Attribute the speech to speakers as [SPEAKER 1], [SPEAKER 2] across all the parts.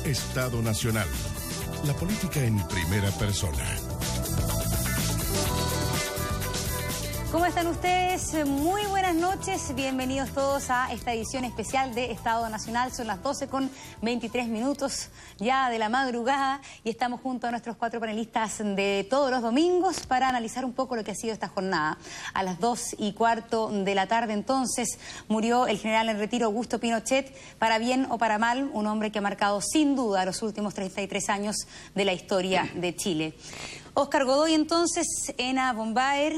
[SPEAKER 1] Estado Nacional. La política en primera persona.
[SPEAKER 2] ¿Cómo están ustedes? Muy buenas noches. Bienvenidos todos a esta edición especial de Estado Nacional. Son las 12:23 ya de la madrugada y estamos junto a nuestros 4 panelistas de todos los domingos para analizar un poco lo que ha sido esta jornada. A las 2:15 de la tarde entonces murió el general en retiro Augusto Pinochet, para bien o para mal, un hombre que ha marcado sin duda los últimos 33 años de la historia de Chile. Óscar Godoy entonces, Ena Bombaer,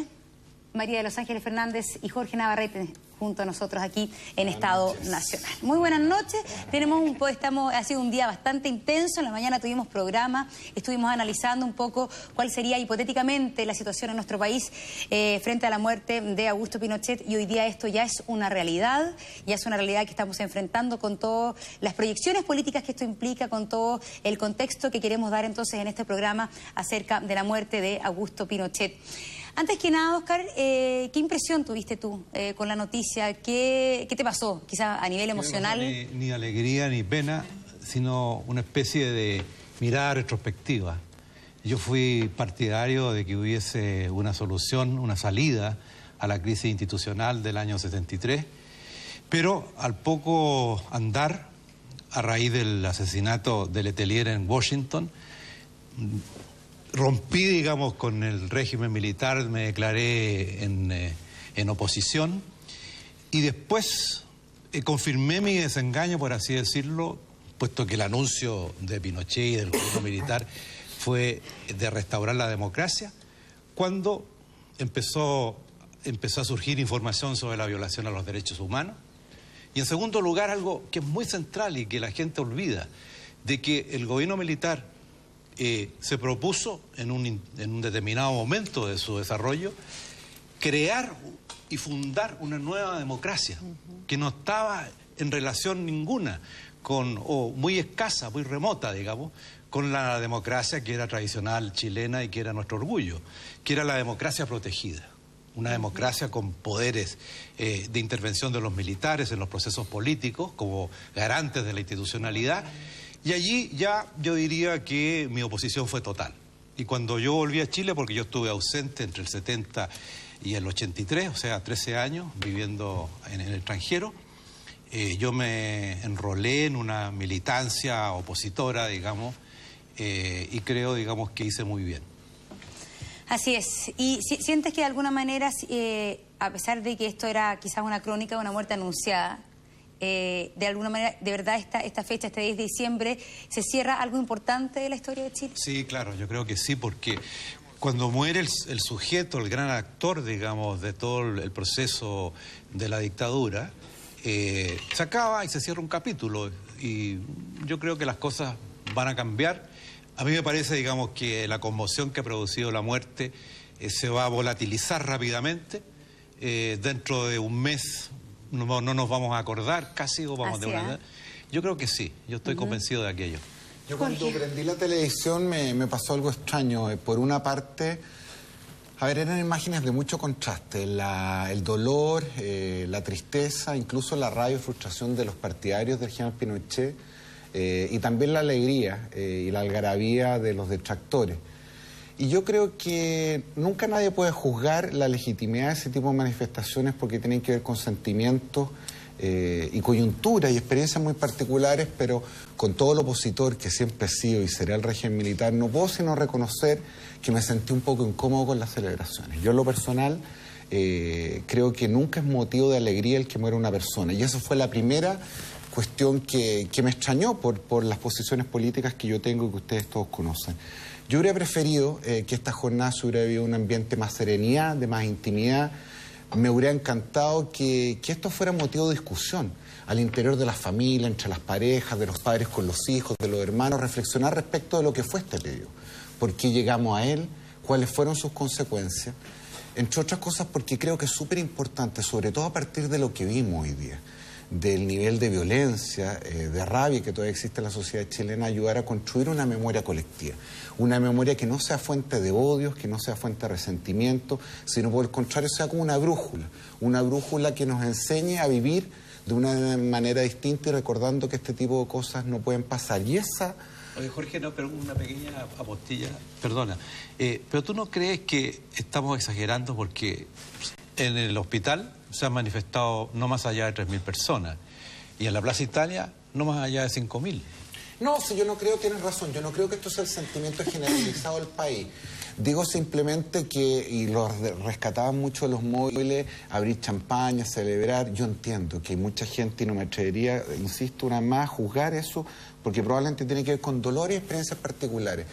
[SPEAKER 2] María de los Ángeles Fernández y Jorge Navarrete junto a nosotros aquí en Estado Nacional. Muy buenas noches. Ha sido un día bastante intenso. En la mañana tuvimos programa, estuvimos analizando un poco cuál sería hipotéticamente la situación en nuestro país frente a la muerte de Augusto Pinochet, y hoy día esto ya es una realidad, que estamos enfrentando con todas las proyecciones políticas que esto implica, con todo el contexto que queremos dar entonces en este programa acerca de la muerte de Augusto Pinochet. Antes que nada, Óscar, ¿qué impresión tuviste tú con la noticia? ¿Qué te pasó, quizás a nivel emocional?
[SPEAKER 3] Ni alegría ni pena, sino una especie de mirada retrospectiva. Yo fui partidario de que hubiese una solución, una salida a la crisis institucional del año 73, pero al poco andar, a raíz del asesinato de Letelier en Washington, rompí, digamos, con el régimen militar, me declaré en oposición y después confirmé mi desengaño, por así decirlo, puesto que el anuncio de Pinochet y del gobierno militar fue de restaurar la democracia, cuando empezó a surgir información sobre la violación a los derechos humanos. Y en segundo lugar, algo que es muy central y que la gente olvida, de que el gobierno militar se propuso en un determinado momento de su desarrollo crear y fundar una nueva democracia que no estaba en relación ninguna o muy escasa, muy remota, digamos, con la democracia que era tradicional chilena y que era nuestro orgullo, que era la democracia protegida. Una democracia con poderes de intervención de los militares en los procesos políticos como garantes de la institucionalidad. Y allí ya yo diría que mi oposición fue total. Y cuando yo volví a Chile, porque yo estuve ausente entre el 70 y el 83, o sea, 13 años viviendo en el extranjero, yo me enrolé en una militancia opositora, digamos, y creo, digamos, que hice muy bien.
[SPEAKER 2] Así es. ¿Y sientes que de alguna manera, a pesar de que esto era quizás una crónica de una muerte anunciada, de alguna manera, de verdad, esta fecha, este 10 de diciembre, ¿se cierra algo importante de la historia de Chile?
[SPEAKER 3] Sí, claro, yo creo que sí, porque cuando muere el sujeto, el gran actor, digamos, de todo el proceso de la dictadura, se acaba y se cierra un capítulo, y yo creo que las cosas van a cambiar. A mí me parece, digamos, que la conmoción que ha producido la muerte se va a volatilizar rápidamente. Dentro de un mes no nos vamos a acordar casi, o vamos Yo creo que sí, yo estoy convencido de aquello.
[SPEAKER 4] Yo cuando prendí la televisión me pasó algo extraño. Por una parte, eran imágenes de mucho contraste. El dolor, la tristeza, incluso la rabia y frustración de los partidarios del general Pinochet, y también la alegría y la algarabía de los detractores. Y yo creo que nunca nadie puede juzgar la legitimidad de ese tipo de manifestaciones, porque tienen que ver con sentimientos y coyunturas y experiencias muy particulares, pero con todo el opositor que siempre he sido y será el régimen militar, no puedo sino reconocer que me sentí un poco incómodo con las celebraciones. Yo en lo personal creo que nunca es motivo de alegría el que muera una persona, y eso fue la primera cuestión que me extrañó por las posiciones políticas que yo tengo y que ustedes todos conocen. Yo habría preferido que esta jornada se hubiera vivido un ambiente más serenidad, de más intimidad. Me hubiera encantado que esto fuera motivo de discusión al interior de las familias, entre las parejas, de los padres con los hijos, de los hermanos, reflexionar respecto de lo que fue este periodo. ¿Por qué llegamos a él? ¿Cuáles fueron sus consecuencias? Entre otras cosas porque creo que es súper importante, sobre todo a partir de lo que vimos hoy día, del nivel de violencia, de rabia que todavía existe en la sociedad chilena, ayudar a construir una memoria colectiva. Una memoria que no sea fuente de odios, que no sea fuente de resentimiento, sino por el contrario sea como una brújula que nos enseñe a vivir de una manera distinta y recordando que este tipo de cosas no pueden pasar. Y esa...
[SPEAKER 3] Oye, Jorge, no, pero una pequeña apostilla, perdona, pero ¿tú no crees que estamos exagerando porque en el hospital se han manifestado no más allá de 3.000 personas y en la Plaza Italia no más allá de 5.000?
[SPEAKER 4] No, si yo no creo, tienes razón, yo no creo que esto sea el sentimiento generalizado del país. Digo simplemente que, y lo rescataban mucho los móviles, abrir champaña, celebrar. Yo entiendo que hay mucha gente y no me atrevería, insisto, una más, a juzgar eso, porque probablemente tiene que ver con dolores y experiencias particulares.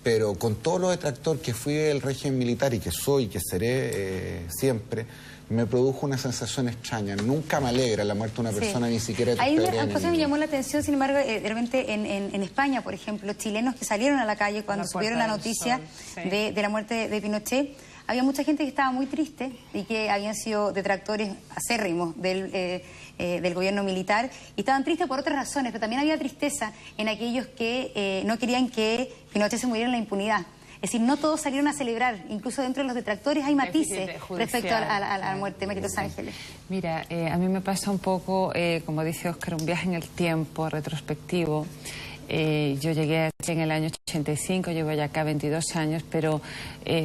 [SPEAKER 4] Pero con todo lo detractor que fui del régimen militar y que soy y que seré siempre, me produjo una sensación extraña. Nunca me alegra la muerte de una persona, ni siquiera de tu
[SPEAKER 2] Hay una cosa que me llamó la atención, sin embargo, de repente en España, por ejemplo, chilenos que salieron a la calle cuando supieron la noticia de la muerte de Pinochet, había mucha gente que estaba muy triste y que habían sido detractores acérrimos del gobierno militar y estaban tristes por otras razones, pero también había tristeza en aquellos que no querían que Pinochet se muriera en la impunidad. Es decir, no todos salieron a celebrar, incluso dentro de los detractores hay matices respecto a la muerte. María Los Ángeles.
[SPEAKER 5] Mira, a mí me pasa un poco, como dice Óscar, un viaje en el tiempo retrospectivo. Yo llegué a Chile en el año 85, llevo ya acá 22 años, pero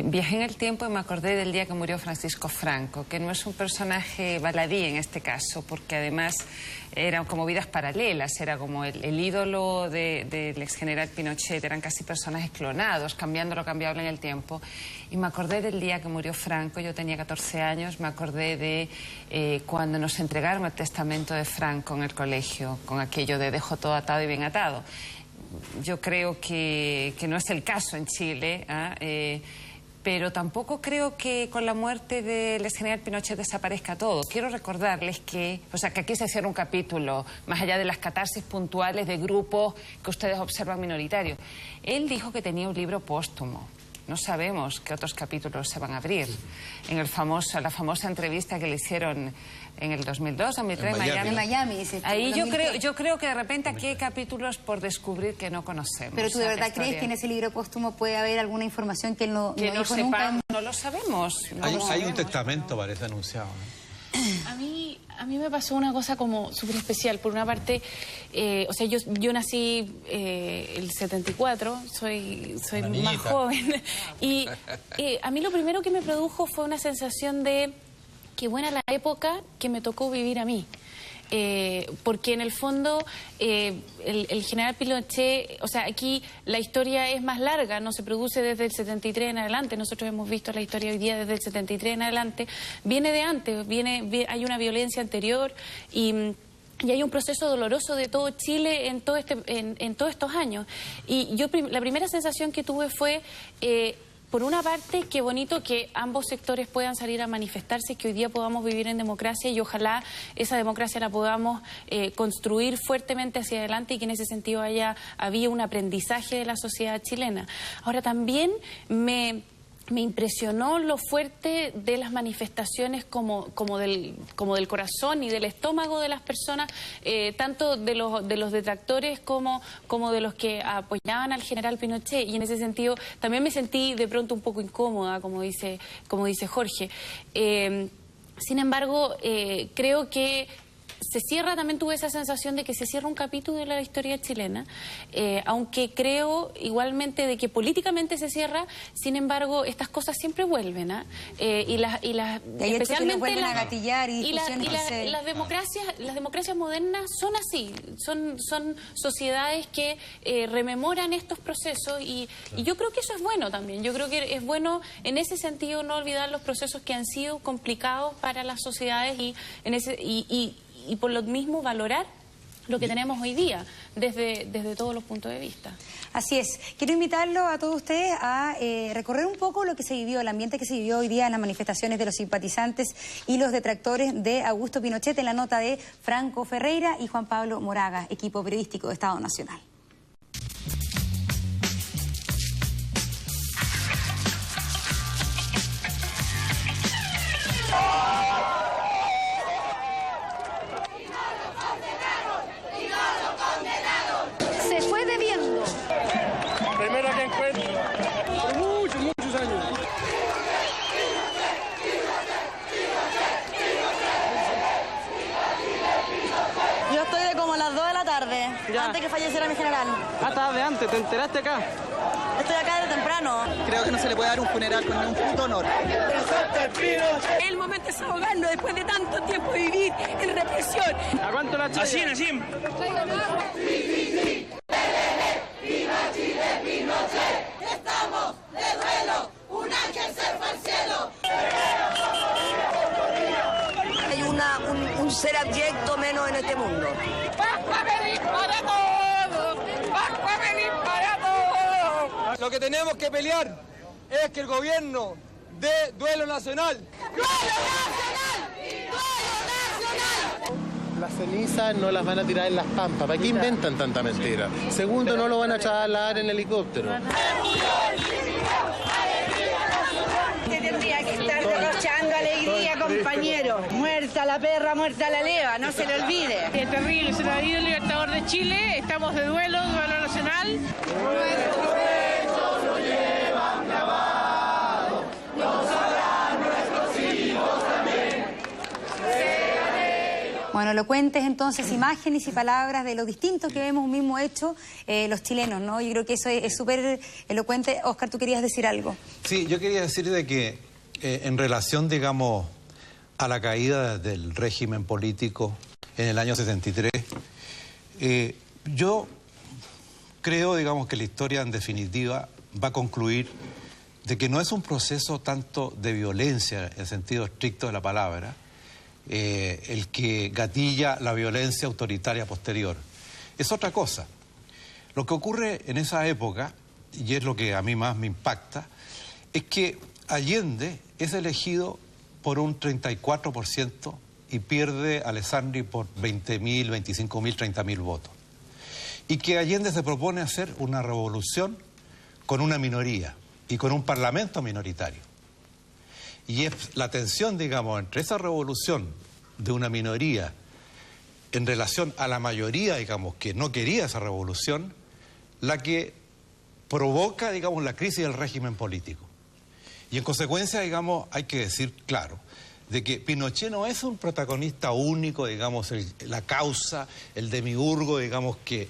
[SPEAKER 5] viajé en el tiempo y me acordé del día que murió Francisco Franco, que no es un personaje baladí en este caso, porque además eran como vidas paralelas, era como el ídolo del ex general Pinochet, eran casi personajes clonados, cambiando lo cambiable en el tiempo. Y me acordé del día que murió Franco, yo tenía 14 años, me acordé de cuando nos entregaron el testamento de Franco en el colegio, con aquello de dejo todo atado y bien atado. Yo creo que no es el caso en Chile, pero tampoco creo que con la muerte del ex general Pinochet desaparezca todo. Quiero recordarles que aquí se cierra un capítulo, más allá de las catarsis puntuales de grupos que ustedes observan minoritarios. Él dijo que tenía un libro póstumo. No sabemos qué otros capítulos se van a abrir. En la famosa entrevista que le hicieron en el 2002, 2003, en Miami. Ahí yo creo que de repente aquí hay capítulos por descubrir que no conocemos.
[SPEAKER 2] ¿Pero tú de verdad crees que en ese libro póstumo puede haber alguna información que él no dijo nunca?
[SPEAKER 5] No lo sabemos.
[SPEAKER 3] Hay un testamento, parece, anunciado, ¿no?
[SPEAKER 6] A mí me pasó una cosa como súper especial. Por una parte, yo nací el 74, soy más joven. Y a mí lo primero que me produjo fue una sensación de qué buena la época que me tocó vivir a mí. Porque en el fondo el general Pinochet, aquí la historia es más larga, no se produce desde el 73 en adelante, nosotros hemos visto la historia hoy día desde el 73 en adelante, viene de antes, hay una violencia anterior y hay un proceso doloroso de todo Chile en todos estos años. Y la primera sensación que tuve fue... por una parte, qué bonito que ambos sectores puedan salir a manifestarse, que hoy día podamos vivir en democracia y ojalá esa democracia la podamos construir fuertemente hacia adelante y que en ese sentido había un aprendizaje de la sociedad chilena. Ahora también me impresionó lo fuerte de las manifestaciones como del corazón y del estómago de las personas, tanto de los detractores como de los que apoyaban al general Pinochet, y en ese sentido también me sentí de pronto un poco incómoda, como dice Jorge. Sin embargo, creo que se cierra, también tuve esa sensación de que se cierra un capítulo de la historia chilena, aunque creo igualmente de que políticamente se cierra, sin embargo, estas cosas siempre vuelven,
[SPEAKER 2] especialmente vuelven a gatillar y
[SPEAKER 6] las democracias modernas son así, son sociedades que rememoran estos procesos y yo creo que eso es bueno también, yo creo que es bueno en ese sentido no olvidar los procesos que han sido complicados para las sociedades y por lo mismo valorar lo que tenemos hoy día, desde todos los puntos de vista.
[SPEAKER 2] Así es. Quiero invitarlo a todos ustedes a recorrer un poco lo que se vivió, el ambiente que se vivió hoy día en las manifestaciones de los simpatizantes y los detractores de Augusto Pinochet, en la nota de Franco Ferreira y Juan Pablo Moraga, equipo periodístico de Estado Nacional.
[SPEAKER 7] Primero que encuentro, por muchos años.
[SPEAKER 8] falleciera mi general.
[SPEAKER 9] Ah, estabas de antes, ¿te enteraste acá?
[SPEAKER 8] Estoy acá desde temprano.
[SPEAKER 9] Creo que no se le puede dar un funeral con un puto honor.
[SPEAKER 10] El momento es ahogarnos después de tanto tiempo vivir en represión.
[SPEAKER 9] ¿A cuánto la chaya?
[SPEAKER 7] Así.
[SPEAKER 11] Estamos de duelo, un ángel se fue al cielo.
[SPEAKER 8] Hay un ser abyecto menos en este mundo.
[SPEAKER 10] ¡Pascua feliz para todos! ¡Pascua feliz para todos!
[SPEAKER 9] Lo que tenemos que pelear es que el gobierno dé duelo nacional.
[SPEAKER 11] ¡Duelo nacional! ¡Duelo nacional!
[SPEAKER 12] Las cenizas no las van a tirar en las pampas. ¿Para qué inventan tanta mentira? Segundo, no lo van a trasladar en helicóptero.
[SPEAKER 8] Usted tendría que estar derrochando alegría, compañero. Muerta la perra, muerta la leva, no se le olvide.
[SPEAKER 10] Es terrible, se nos ha ido el Libertador de Chile, estamos de duelo nacional.
[SPEAKER 11] Nuestros hechos nos llevan grabados, lo sabrán nuestros hijos también.
[SPEAKER 2] Bueno, elocuentes entonces imágenes y palabras de lo distinto que vemos un mismo hecho los chilenos, ¿no? Yo creo que eso es súper elocuente. Óscar, ¿tú querías decir algo?
[SPEAKER 3] Sí, yo quería decir de que en relación, digamos, a la caída del régimen político en el año 73, yo creo, digamos, que la historia en definitiva va a concluir de que no es un proceso tanto de violencia en el sentido estricto de la palabra, el que gatilla la violencia autoritaria posterior. Es otra cosa. Lo que ocurre en esa época, y es lo que a mí más me impacta, es que Allende es elegido por un 34% y pierde Alessandri por 20.000, 25.000, 30.000 votos. Y que Allende se propone hacer una revolución con una minoría y con un parlamento minoritario. Y es la tensión, digamos, entre esa revolución de una minoría en relación a la mayoría, digamos, que no quería esa revolución, la que provoca, digamos, la crisis del régimen político. Y en consecuencia, digamos, hay que decir claro, de que Pinochet no es un protagonista único, digamos, la causa, el demiurgo, digamos, que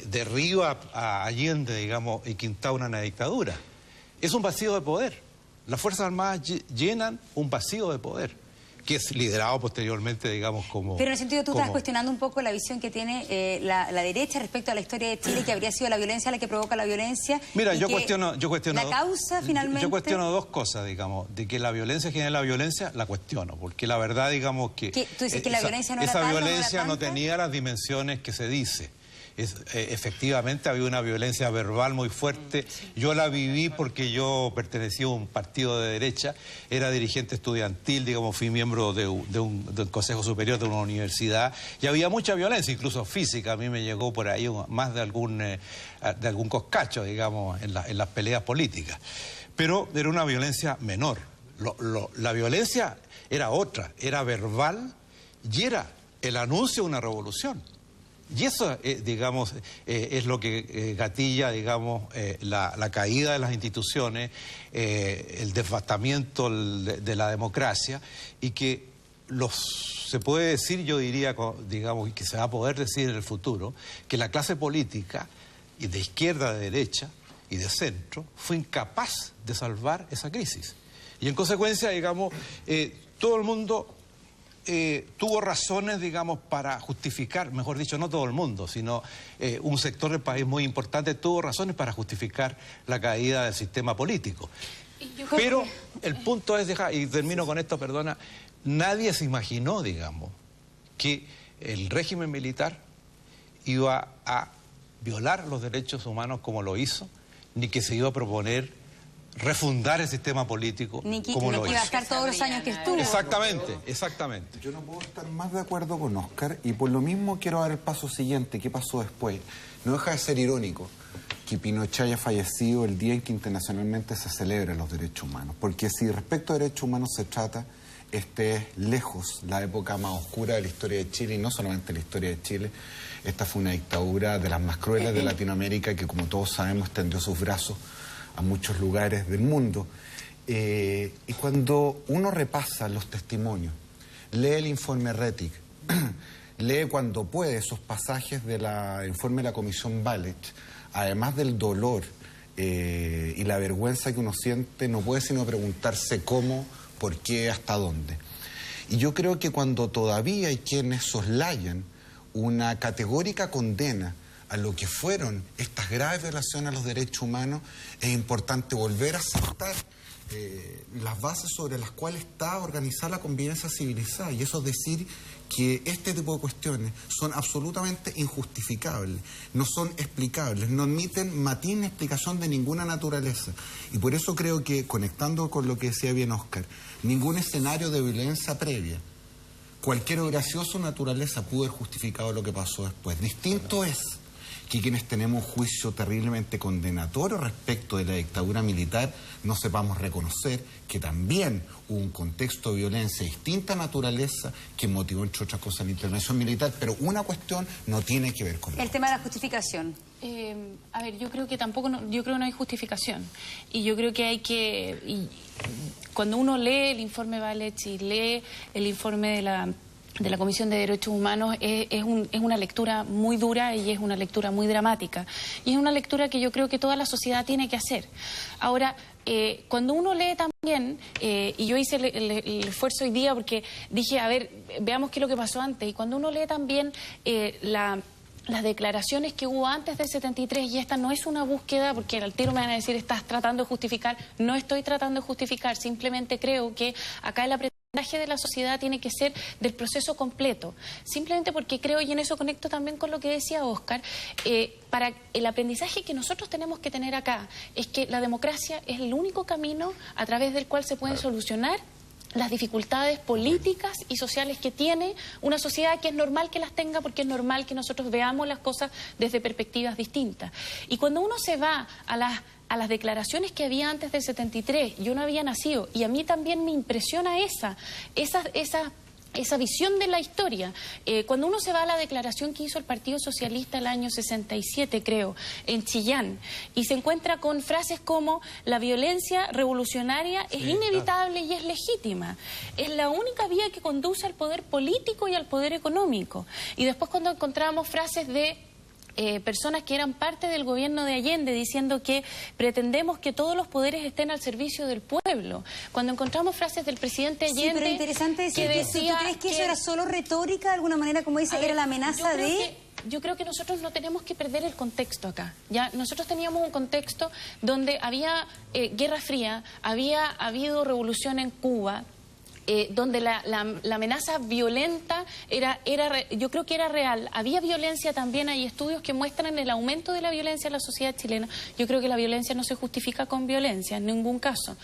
[SPEAKER 3] derriba a Allende, digamos, y que instaura una dictadura. Es un vacío de poder. Las Fuerzas Armadas llenan un vacío de poder, que es liderado posteriormente, digamos, como...
[SPEAKER 2] Pero en el sentido, tú estás cuestionando un poco la visión que tiene la derecha respecto a la historia de Chile, que habría sido la violencia la que provoca la violencia.
[SPEAKER 3] Mira, yo cuestiono...
[SPEAKER 2] La causa, finalmente...
[SPEAKER 3] Yo cuestiono dos cosas, digamos, de que la violencia genera la violencia, la cuestiono, porque la verdad, digamos, que...
[SPEAKER 2] ¿Tú dices que la violencia no era
[SPEAKER 3] esa
[SPEAKER 2] tal,
[SPEAKER 3] violencia
[SPEAKER 2] no
[SPEAKER 3] no tenía las dimensiones que se dice. Efectivamente había una violencia verbal muy fuerte. Yo la viví porque yo pertenecía a un partido de derecha, era dirigente estudiantil, digamos, fui miembro de un consejo superior de una universidad, y había mucha violencia, incluso física. A mí me llegó por ahí más de algún coscacho, digamos, en las peleas políticas. Pero era una violencia menor. La violencia era otra, era verbal y era el anuncio de una revolución. Y eso, digamos, es lo que gatilla, digamos, la caída de las instituciones, el devastamiento de la democracia, y que se puede decir, yo diría, digamos, y que se va a poder decir en el futuro, que la clase política, y de izquierda, de derecha y de centro, fue incapaz de salvar esa crisis. Y en consecuencia, digamos, todo el mundo... tuvo razones, digamos, para justificar, mejor dicho, no todo el mundo, sino un sector del país muy importante tuvo razones para justificar la caída del sistema político. Pero el punto es, y termino con esto, perdona, nadie se imaginó, digamos, que el régimen militar iba a violar los derechos humanos como lo hizo, ni que se iba a proponer refundar el sistema político como lo hizo.
[SPEAKER 2] Ni que iba a estar todos los años que estuvo.
[SPEAKER 3] Exactamente, exactamente.
[SPEAKER 4] Yo no puedo estar más de acuerdo con Óscar, y por lo mismo quiero dar el paso siguiente. ¿Qué pasó después? No deja de ser irónico que Pinochet haya fallecido el día en que internacionalmente se celebran los derechos humanos, porque si respecto a derechos humanos se trata, este es lejos la época más oscura de la historia de Chile, y no solamente la historia de Chile. Esta fue una dictadura de las más crueles de Latinoamérica, que, como todos sabemos, extendió sus brazos a muchos lugares del mundo. Y cuando uno repasa los testimonios, lee el informe Rettig, lee cuando puede esos pasajes del informe de la Comisión Balich, además del dolor y la vergüenza que uno siente, no puede sino preguntarse cómo, por qué, hasta dónde. Y yo creo que cuando todavía hay quienes soslayan una categórica condena a lo que fueron estas graves violaciones a los derechos humanos, es importante volver a sentar las bases sobre las cuales está organizada la convivencia civilizada. Y eso es decir que este tipo de cuestiones son absolutamente injustificables, no son explicables, no admiten matiz ni explicación de ninguna naturaleza. Y por eso creo que, conectando con lo que decía bien Óscar, ningún escenario de violencia previa, cualquier graciosa naturaleza pudo haber justificado lo que pasó después. Distinto es que quienes tenemos un juicio terriblemente condenatorio respecto de la dictadura militar no sepamos reconocer que también hubo un contexto de violencia de distinta naturaleza que motivó, entre otras cosas, la intervención militar, pero una cuestión no tiene que ver con
[SPEAKER 2] el tema de la justificación.
[SPEAKER 6] A ver, yo creo que tampoco, yo creo que no hay justificación. Y yo creo que hay que, cuando uno lee el informe Balich y lee el informe de la Comisión de Derechos Humanos, es una lectura muy dura y es una lectura muy dramática. Y es una lectura que yo creo que toda la sociedad tiene que hacer. Ahora, cuando uno lee también, y yo hice el esfuerzo hoy día porque dije, a ver, veamos qué es lo que pasó antes. Y cuando uno lee también las declaraciones que hubo antes del 73, y esta no es una búsqueda, porque al tiro me van a decir, estás tratando de justificar. No estoy tratando de justificar, simplemente creo que acá el aprendizaje de la sociedad tiene que ser del proceso completo. Simplemente porque creo, y en eso conecto también con lo que decía Óscar, para el aprendizaje que nosotros tenemos que tener acá, es que la democracia es el único camino a través del cual se pueden solucionar las dificultades políticas y sociales que tiene una sociedad, que es normal que las tenga, porque es normal que nosotros veamos las cosas desde perspectivas distintas. Y cuando uno se va a las declaraciones que había antes del 73, yo no había nacido, y a mí también me impresiona esa visión de la historia. Cuando uno se va a la declaración que hizo el Partido Socialista el año 67, creo, en Chillán, y se encuentra con frases como la violencia revolucionaria es inevitable y es legítima. Es la única vía que conduce al poder político y al poder económico. Y después cuando encontramos frases de personas que eran parte del gobierno de Allende diciendo que pretendemos que todos los poderes estén al servicio del pueblo. Cuando encontramos frases del presidente Allende... Sí,
[SPEAKER 2] pero interesante decir que decía... ¿Tú crees que eso era solo retórica de alguna manera, como dice, era la amenaza de...?
[SPEAKER 6] Yo creo que nosotros no tenemos que perder el contexto acá. ¿Ya? Nosotros teníamos un contexto donde había Guerra Fría, había habido revolución en Cuba, donde la amenaza violenta yo creo que era real. Había violencia también, hay estudios que muestran el aumento de la violencia en la sociedad chilena. Yo creo que la violencia no se justifica con violencia, en ningún caso.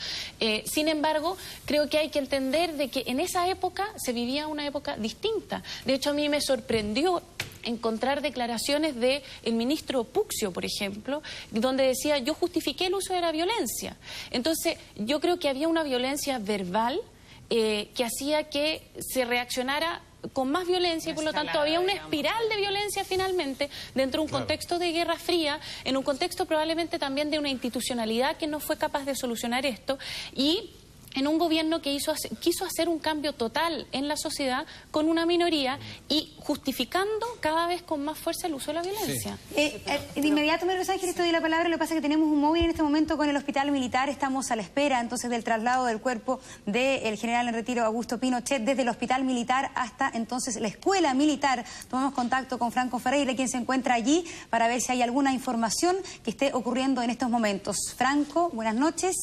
[SPEAKER 6] Sin embargo, creo que hay que entender de que en esa época se vivía una época distinta. De hecho, a mí me sorprendió encontrar declaraciones del ministro Puccio, por ejemplo, donde decía, yo justifiqué el uso de la violencia. Entonces, yo creo que había una violencia verbal que hacía que se reaccionara con más violencia y por lo tanto había una espiral de violencia finalmente dentro de un contexto de Guerra Fría, en un contexto probablemente también de una institucionalidad que no fue capaz de solucionar esto, y en un gobierno que quiso hacer un cambio total en la sociedad con una minoría y justificando cada vez con más fuerza el uso de la violencia.
[SPEAKER 2] De inmediato, María Rosa Ángeles, te doy la palabra. Lo que pasa es que tenemos un móvil en este momento con el Hospital Militar. Estamos a la espera entonces del traslado del cuerpo del general en retiro Augusto Pinochet desde el Hospital Militar hasta entonces la Escuela Militar. Tomamos contacto con Franco Ferreira, quien se encuentra allí, para ver si hay alguna información que esté ocurriendo en estos momentos. Franco, buenas noches.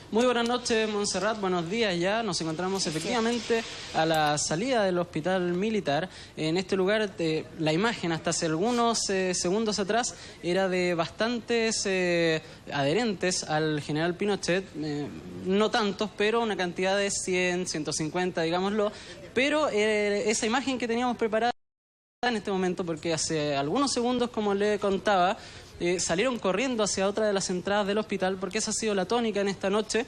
[SPEAKER 13] Muy buenas noches, Montserrat, buenos días ya. Nos encontramos efectivamente a la salida del Hospital Militar. En este lugar, la imagen hasta hace algunos segundos atrás era de bastantes adherentes al general Pinochet, no tantos, pero una cantidad de 100, 150, digámoslo. Pero esa imagen que teníamos preparada en este momento, porque hace algunos segundos, como le contaba, salieron corriendo hacia otra de las entradas del hospital, porque esa ha sido la tónica en esta noche,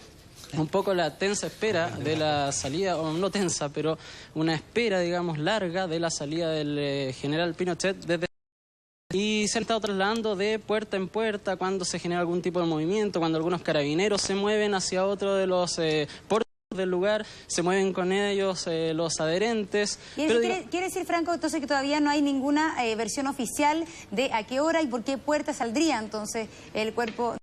[SPEAKER 13] un poco la tensa espera de la salida, o no tensa, pero una espera, digamos, larga de la salida del general Pinochet y se han estado trasladando de puerta en puerta cuando se genera algún tipo de movimiento, cuando algunos carabineros se mueven hacia otro de los puertos del lugar, se mueven con ellos los adherentes.
[SPEAKER 2] ¿Y eso quiere decir, Franco, entonces que todavía no hay ninguna versión oficial de a qué hora y por qué puerta saldría entonces el cuerpo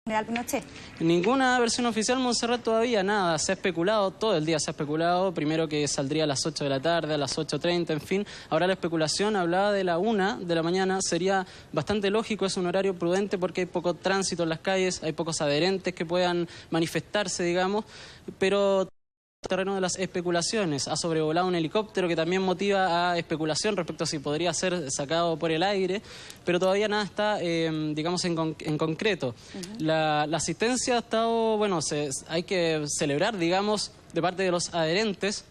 [SPEAKER 2] general Pinochet?
[SPEAKER 13] Ninguna versión oficial, Montserrat, todavía nada. Se ha especulado, todo el día se ha especulado. Primero que saldría a las 8 de la tarde, a las 8:30, en fin. Ahora la especulación hablaba de la 1 de la mañana. Sería bastante lógico, es un horario prudente porque hay poco tránsito en las calles, hay pocos adherentes que puedan manifestarse, digamos. Pero terreno de las especulaciones. Ha sobrevolado un helicóptero que también motiva a especulación respecto a si podría ser sacado por el aire, pero todavía nada está, digamos, en concreto. La asistencia ha estado, bueno, hay que celebrar, digamos, de parte de los adherentes,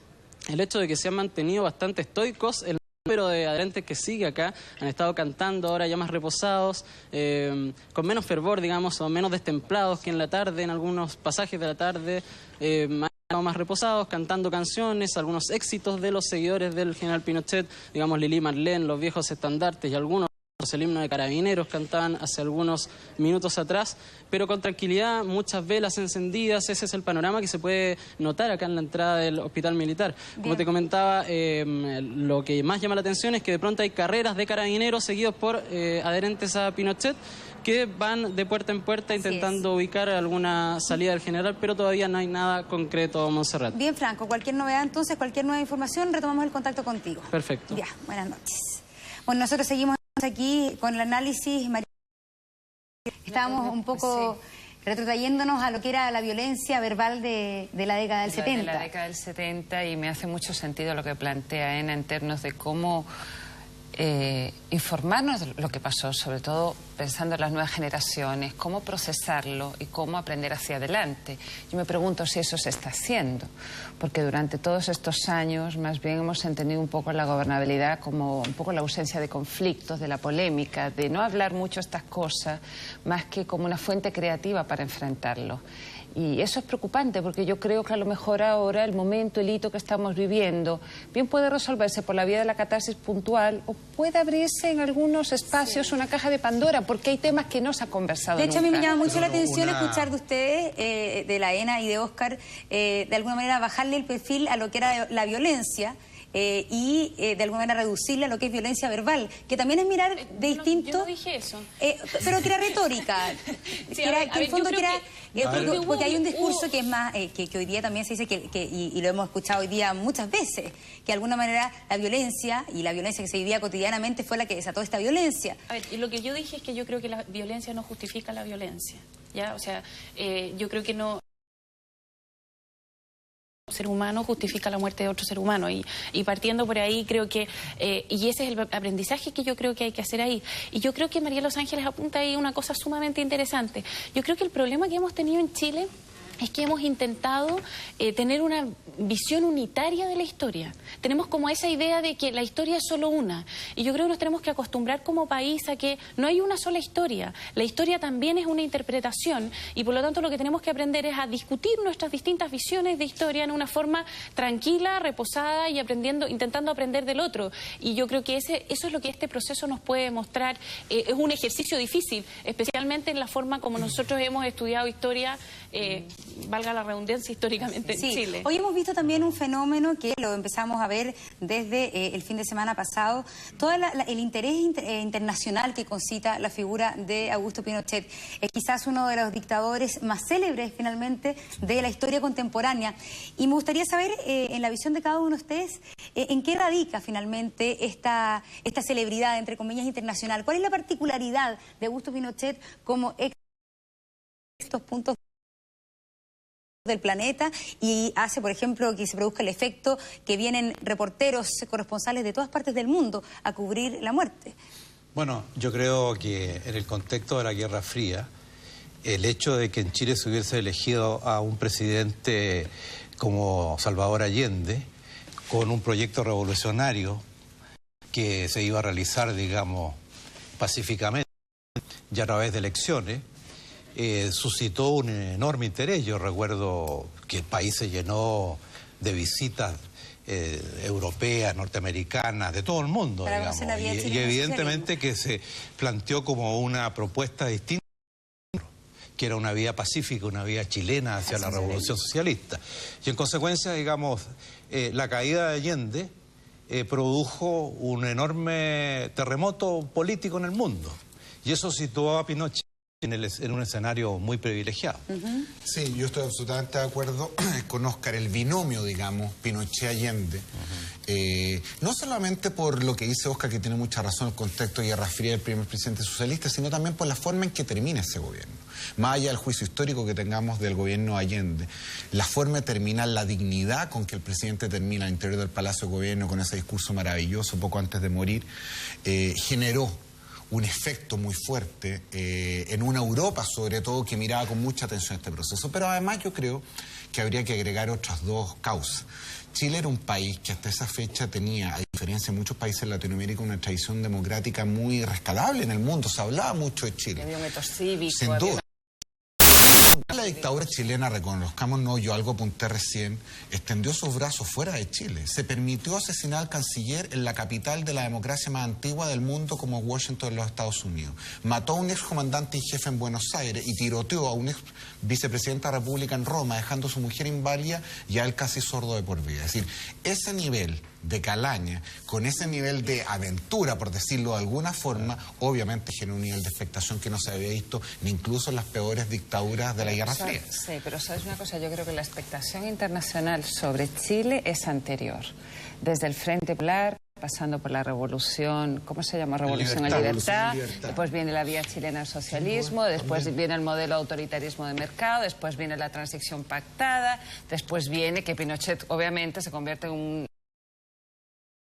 [SPEAKER 13] el hecho de que se han mantenido bastante estoicos. El número de adherentes que sigue acá han estado cantando ahora ya más reposados, con menos fervor, digamos, o menos destemplados que en la tarde, en algunos pasajes de la tarde, más reposados, cantando canciones, algunos éxitos de los seguidores del general Pinochet, digamos Lili Marlene, los viejos estandartes y algunos, el himno de Carabineros cantaban hace algunos minutos atrás, pero con tranquilidad, muchas velas encendidas. Ese es el panorama que se puede notar acá en la entrada del hospital militar. Bien. Como te comentaba, lo que más llama la atención es que de pronto hay carreras de Carabineros seguidos por adherentes a Pinochet, que van de puerta en puerta intentando ubicar alguna salida del general, pero todavía no hay nada concreto, Montserrat.
[SPEAKER 2] Bien, Franco, cualquier novedad entonces, cualquier nueva información, retomamos el contacto contigo.
[SPEAKER 13] Perfecto.
[SPEAKER 2] Ya, buenas noches. Bueno, nosotros seguimos aquí con el análisis. Estábamos un poco retrotrayéndonos a lo que era la violencia verbal de la década del 70.
[SPEAKER 5] De la década del 70, y me hace mucho sentido lo que plantea Ena en términos de cómo informarnos de lo que pasó, sobre todo pensando en las nuevas generaciones, cómo procesarlo y cómo aprender hacia adelante. Yo me pregunto si eso se está haciendo, porque durante todos estos años más bien hemos entendido un poco la gobernabilidad como un poco la ausencia de conflictos, de la polémica, de no hablar mucho estas cosas, más que como una fuente creativa para enfrentarlo. Y eso es preocupante, porque yo creo que a lo mejor ahora el momento, el hito que estamos viviendo, bien puede resolverse por la vía de la catarsis puntual, o puede abrirse en algunos espacios una caja de Pandora, porque hay temas que no se ha conversado
[SPEAKER 2] nunca. De hecho, a mí me llama mucho la atención escuchar de ustedes, de la ENA y de Óscar, de alguna manera bajarle el perfil a lo que era la violencia, y de alguna manera reducirle a lo que es violencia verbal, que también es mirar de distinto...
[SPEAKER 6] Yo no dije eso.
[SPEAKER 2] Pero que era retórica, porque hay un discurso que es más, que hoy día también se dice, y lo hemos escuchado hoy día muchas veces, que de alguna manera la violencia, y la violencia que se vivía cotidianamente fue la que desató esta violencia.
[SPEAKER 6] A ver, y lo que yo dije es que yo creo que la violencia no justifica la violencia, ¿ya? O sea, yo creo que no... ser humano justifica la muerte de otro ser humano, y partiendo por ahí creo que y ese es el aprendizaje que yo creo que hay que hacer ahí. Y yo creo que María Los Ángeles apunta ahí una cosa sumamente interesante. Yo creo que el problema que hemos tenido en Chile es que hemos intentado tener una visión unitaria de la historia. Tenemos como esa idea de que la historia es solo una. Y yo creo que nos tenemos que acostumbrar como país a que no hay una sola historia. La historia también es una interpretación, y por lo tanto lo que tenemos que aprender es a discutir nuestras distintas visiones de historia en una forma tranquila, reposada y intentando aprender del otro. Y yo creo que eso es lo que este proceso nos puede mostrar. Es un ejercicio difícil, especialmente en la forma como nosotros hemos estudiado historia, valga la redundancia, históricamente en Chile.
[SPEAKER 2] Hoy hemos visto también un fenómeno que lo empezamos a ver desde el fin de semana pasado, todo el interés internacional que concita la figura de Augusto Pinochet. Es quizás uno de los dictadores más célebres, finalmente, de la historia contemporánea. Y me gustaría saber, en la visión de cada uno de ustedes, en qué radica finalmente esta celebridad, entre comillas, internacional. ¿Cuál es la particularidad de Augusto Pinochet como estos puntos del planeta, y hace, por ejemplo, que se produzca el efecto que vienen reporteros corresponsales de todas partes del mundo a cubrir la muerte?
[SPEAKER 3] Bueno, yo creo que en el contexto de la Guerra Fría, el hecho de que en Chile se hubiese elegido a un presidente como Salvador Allende, con un proyecto revolucionario que se iba a realizar, digamos, pacíficamente, ya a través de elecciones, suscitó un enorme interés. Yo recuerdo que el país se llenó de visitas europeas, norteamericanas, de todo el mundo, digamos. Y evidentemente que se planteó como una propuesta distinta. que era una vía pacífica, una vía chilena hacia la revolución socialista. Y en consecuencia, digamos, la caída de Allende produjo un enorme terremoto político en el mundo. Y eso situó a Pinochet en un escenario muy privilegiado.
[SPEAKER 4] Sí, yo estoy absolutamente de acuerdo con Óscar, el binomio, digamos, Pinochet-Allende. No solamente por lo que dice Óscar, que tiene mucha razón, el contexto de Guerra Fría del primer presidente socialista, sino también por la forma en que termina ese gobierno. Más allá del juicio histórico que tengamos del gobierno Allende, la forma de terminar, la dignidad con que el presidente termina al interior del Palacio de Gobierno, con ese discurso maravilloso poco antes de morir, generó un efecto muy fuerte en una Europa, sobre todo, que miraba con mucha atención este proceso. Pero además yo creo que habría que agregar otras dos causas. Chile era un país que hasta esa fecha tenía, a diferencia de muchos países de Latinoamérica, una tradición democrática muy rescatable en el mundo. Se hablaba mucho de Chile.
[SPEAKER 5] Había un método cívico.
[SPEAKER 4] Sin duda. La dictadura chilena, reconozcámonos, yo algo apunté recién, extendió sus brazos fuera de Chile. Se permitió asesinar al canciller en la capital de la democracia más antigua del mundo, como Washington, en los Estados Unidos. Mató a un ex comandante en jefe en Buenos Aires y tiroteó a un ex vicepresidente de la República en Roma, dejando a su mujer inválida y a él casi sordo de por vida. Es decir, ese nivel de calaña, con ese nivel de aventura, por decirlo de alguna forma, obviamente genera un nivel de expectación que no se había visto ni incluso en las peores dictaduras de la Guerra Fría.
[SPEAKER 5] Sí, pero ¿sabes una cosa? Yo creo que la expectación internacional sobre Chile es anterior. Desde el Frente Popular, pasando por la revolución, ¿cómo se llama? Revolución en Libertad. Después viene la vía chilena al socialismo, después viene el modelo autoritarismo de mercado, después viene la transición pactada, después viene que Pinochet obviamente se convierte en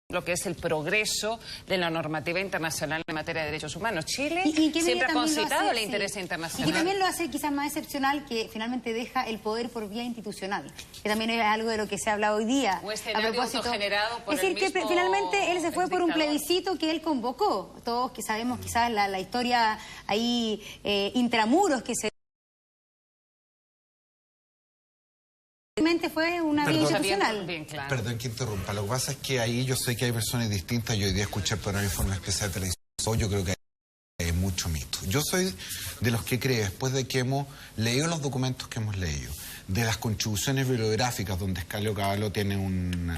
[SPEAKER 5] lo que es el progreso de la normativa internacional en materia de derechos humanos. Chile siempre ha concitado el interés internacional.
[SPEAKER 2] Y que también lo hace quizás más excepcional, que finalmente deja el poder por vía institucional, que también es algo de lo que se habla hoy día.
[SPEAKER 5] Un escenario autogenerado por
[SPEAKER 2] es decir, que finalmente él se fue por un plebiscito que él convocó. Todos que sabemos quizás la historia ahí intramuros que se... fue una vía institucional.
[SPEAKER 5] Bien, claro.
[SPEAKER 4] Perdón que interrumpa. Lo que pasa es que ahí yo sé que hay versiones distintas. Yo hoy día escuché el programa Informe Especial de Televisión. Yo creo que hay mucho mito. Yo soy de los que cree, después de que hemos leído los documentos que hemos leído, de las contribuciones bibliográficas donde Escalio Cavallo tiene un